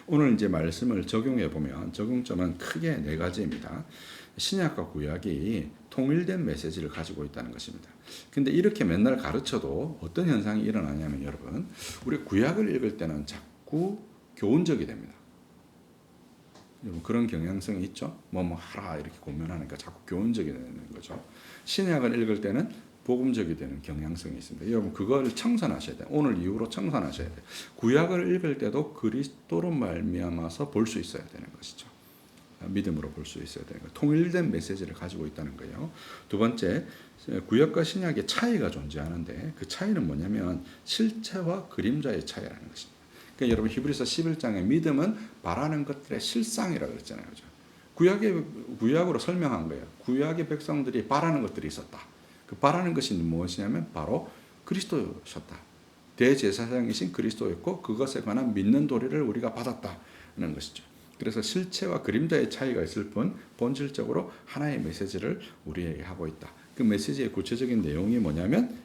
오늘 이제 말씀을 적용해 보면 적용점은 크게 네 가지입니다. 신약과 구약이 통일된 메시지를 가지고 있다는 것입니다. 근데 이렇게 맨날 가르쳐도 어떤 현상이 일어나냐면 여러분, 우리 구약을 읽을 때는 자꾸 교훈적이 됩니다. 그런 경향성이 있죠. 뭐 하라 이렇게 고면하니까 자꾸 교훈적이 되는 거죠. 신약을 읽을 때는 복음적이 되는 경향성이 있습니다. 여러분 그걸 청산하셔야 돼요. 오늘 이후로 청산하셔야 돼요. 구약을 읽을 때도 그리스도로 말미암아서 볼 수 있어야 되는 것이죠. 믿음으로 볼 수 있어야 되는 거예요. 통일된 메시지를 가지고 있다는 거예요. 두 번째, 구약과 신약의 차이가 존재하는데 그 차이는 뭐냐면 실체와 그림자의 차이라는 것입니다. 그러니까 여러분 히브리서 11장에 믿음은 바라는 것들의 실상이라고 그랬잖아요. 그죠? 구약으로 설명한 거예요. 구약의 백성들이 바라는 것들이 있었다. 그 바라는 것이 무엇이냐면 바로 그리스도셨다. 대제사장이신 그리스도였고 그것에 관한 믿는 도리를 우리가 받았다는 것이죠. 그래서 실체와 그림자의 차이가 있을 뿐 본질적으로 하나의 메시지를 우리에게 하고 있다. 그 메시지의 구체적인 내용이 뭐냐면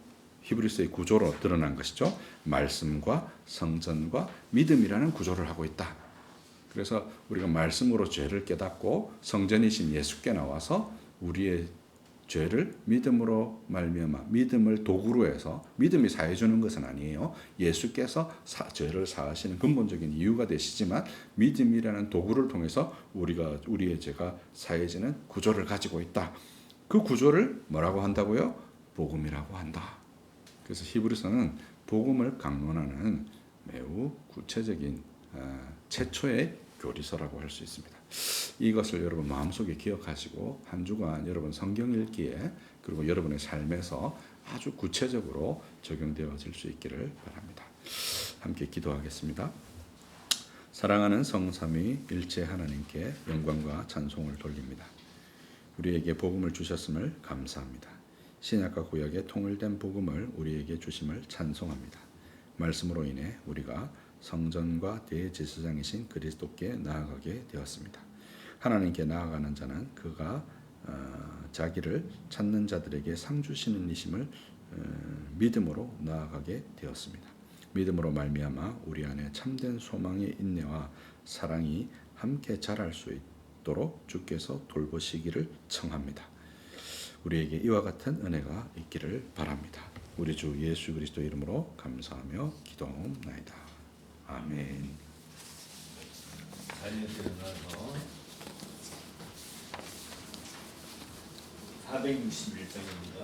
히브리서의 구조로 드러난 것이죠. 말씀과 성전과 믿음이라는 구조를 하고 있다. 그래서 우리가 말씀으로 죄를 깨닫고 성전이신 예수께 나와서 우리의 죄를 믿음으로 말미암아 믿음을 도구로 해서 믿음이 사해 주는 것은 아니에요. 예수께서 죄를 사하시는 근본적인 이유가 되시지만 믿음이라는 도구를 통해서 우리의 죄가 사해지는 구조를 가지고 있다. 그 구조를 뭐라고 한다고요? 복음이라고 한다. 그래서 히브리서는 복음을 강론하는 매우 구체적인 최초의 교리서라고 할 수 있습니다. 이것을 여러분 마음속에 기억하시고 한 주간 여러분 성경 읽기에 그리고 여러분의 삶에서 아주 구체적으로 적용되어질 수 있기를 바랍니다. 함께 기도하겠습니다. 사랑하는 성삼위 일체 하나님께 영광과 찬송을 돌립니다. 우리에게 복음을 주셨음을 감사합니다. 신약과 구약의 통일된 복음을 우리에게 주심을 찬송합니다. 말씀으로 인해 우리가 성전과 대제사장이신 그리스도께 나아가게 되었습니다. 하나님께 나아가는 자는 그가 자기를 찾는 자들에게 상 주시는 이심을 믿음으로 나아가게 되었습니다. 믿음으로 말미암아 우리 안에 참된 소망의 인내와 사랑이 함께 자랄 수 있도록 주께서 돌보시기를 청합니다. 우리에게 이와 같은 은혜가 있기를 바랍니다. 우리 주 예수 그리스도 이름으로 감사하며 기도하옵나이다. 아멘. 자리에 일어나서 461장입니다.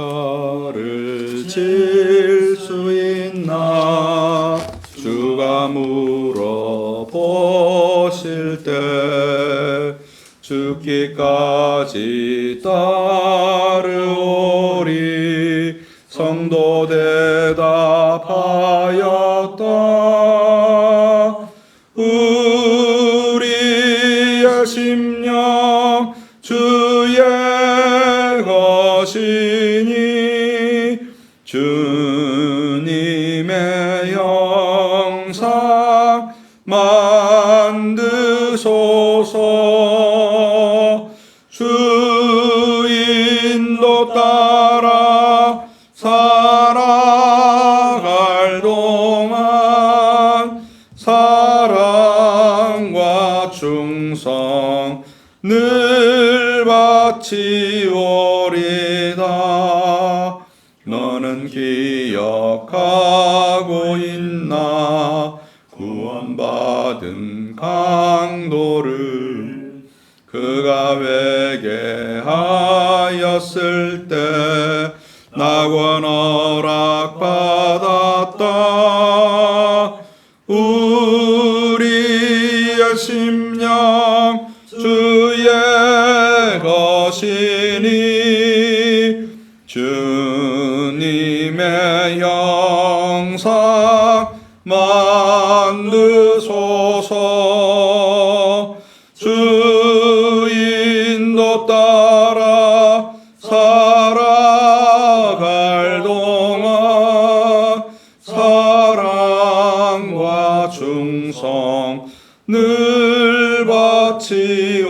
십자가를 질 수 있나 주가 물어보실 때 죽기까지 따르오리 성도 대답하였다. 우리의 심령 주의 것이니 주님의 형상 만드소서. 주인도 따라 생각하고 있나 구원받은 강도를 그가 회개하였을 때 낙원 허락받았다. 우리의 심령 주의 것이니 주님의 형상 만드소서. 주 인도 따라 살아갈 동안 사랑과 충성 늘 바치오리다.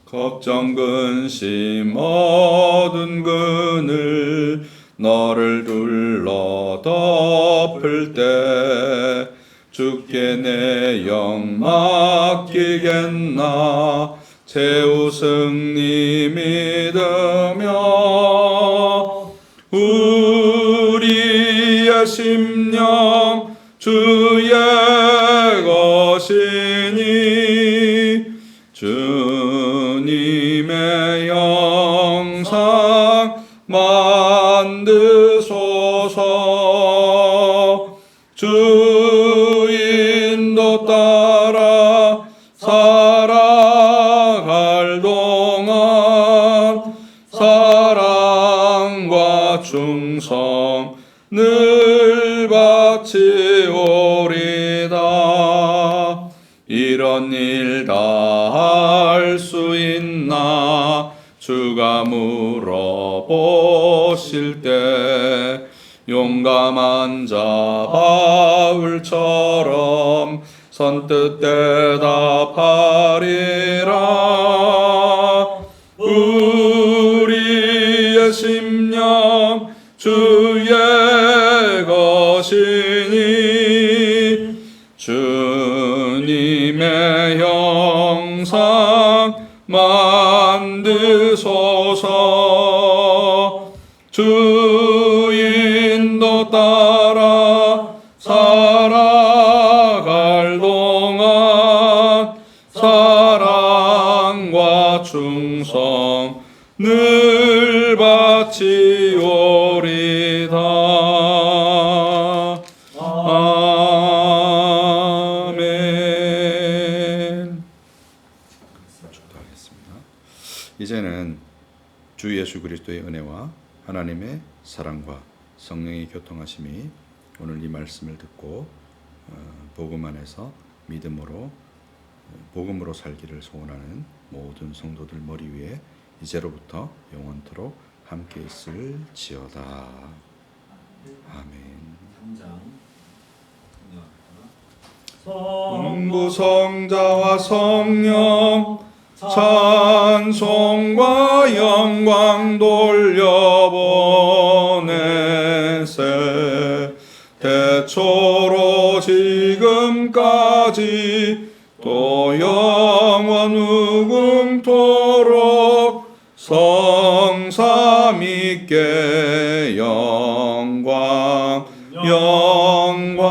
걱정 근심 어두운 그늘 너를 둘러 덮을 때 주께 내 영 맡기겠나. 최후 승리 믿으며 우리의 심령 주의 것이니 주님의 형상 만드소서. 주 인도 따라 살아갈 동안 사랑과 충성 늘 바치오리다. 이런 일 다 할 수 있나 주가 물어보실 때 용감한 자 바울처럼 선뜻 대답하리라. 우리의 심령 주의 것이니 주님의 형상 만드소서. 주 인도 따라 살아갈 동안 사랑과 충성 늘 바치오리다. 아멘. 축도하겠습니다. 이제는 주 예수 그리스도의 은혜와 하나님의 사랑과 성령의 교통하심이 오늘 이 말씀을 듣고 복음 안에서 복음으로 살기를 소원하는 모든 성도들 머리 위에 이제로부터 영원토록 함께 있을지어다. 아멘. 성부 성자와 성령 찬송과 영광 돌려보내세. 대초로 지금까지 또 영원 무궁토록 성삼위께 영광 영광.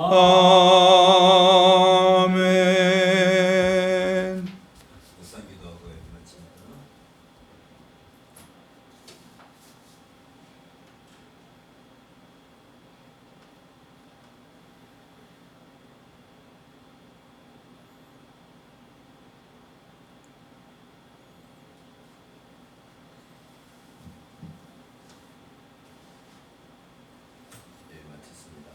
아멘. 네, 마쳤습니다.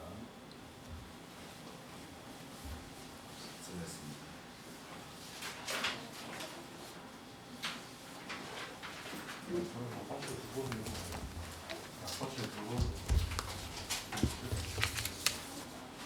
수고했습니다.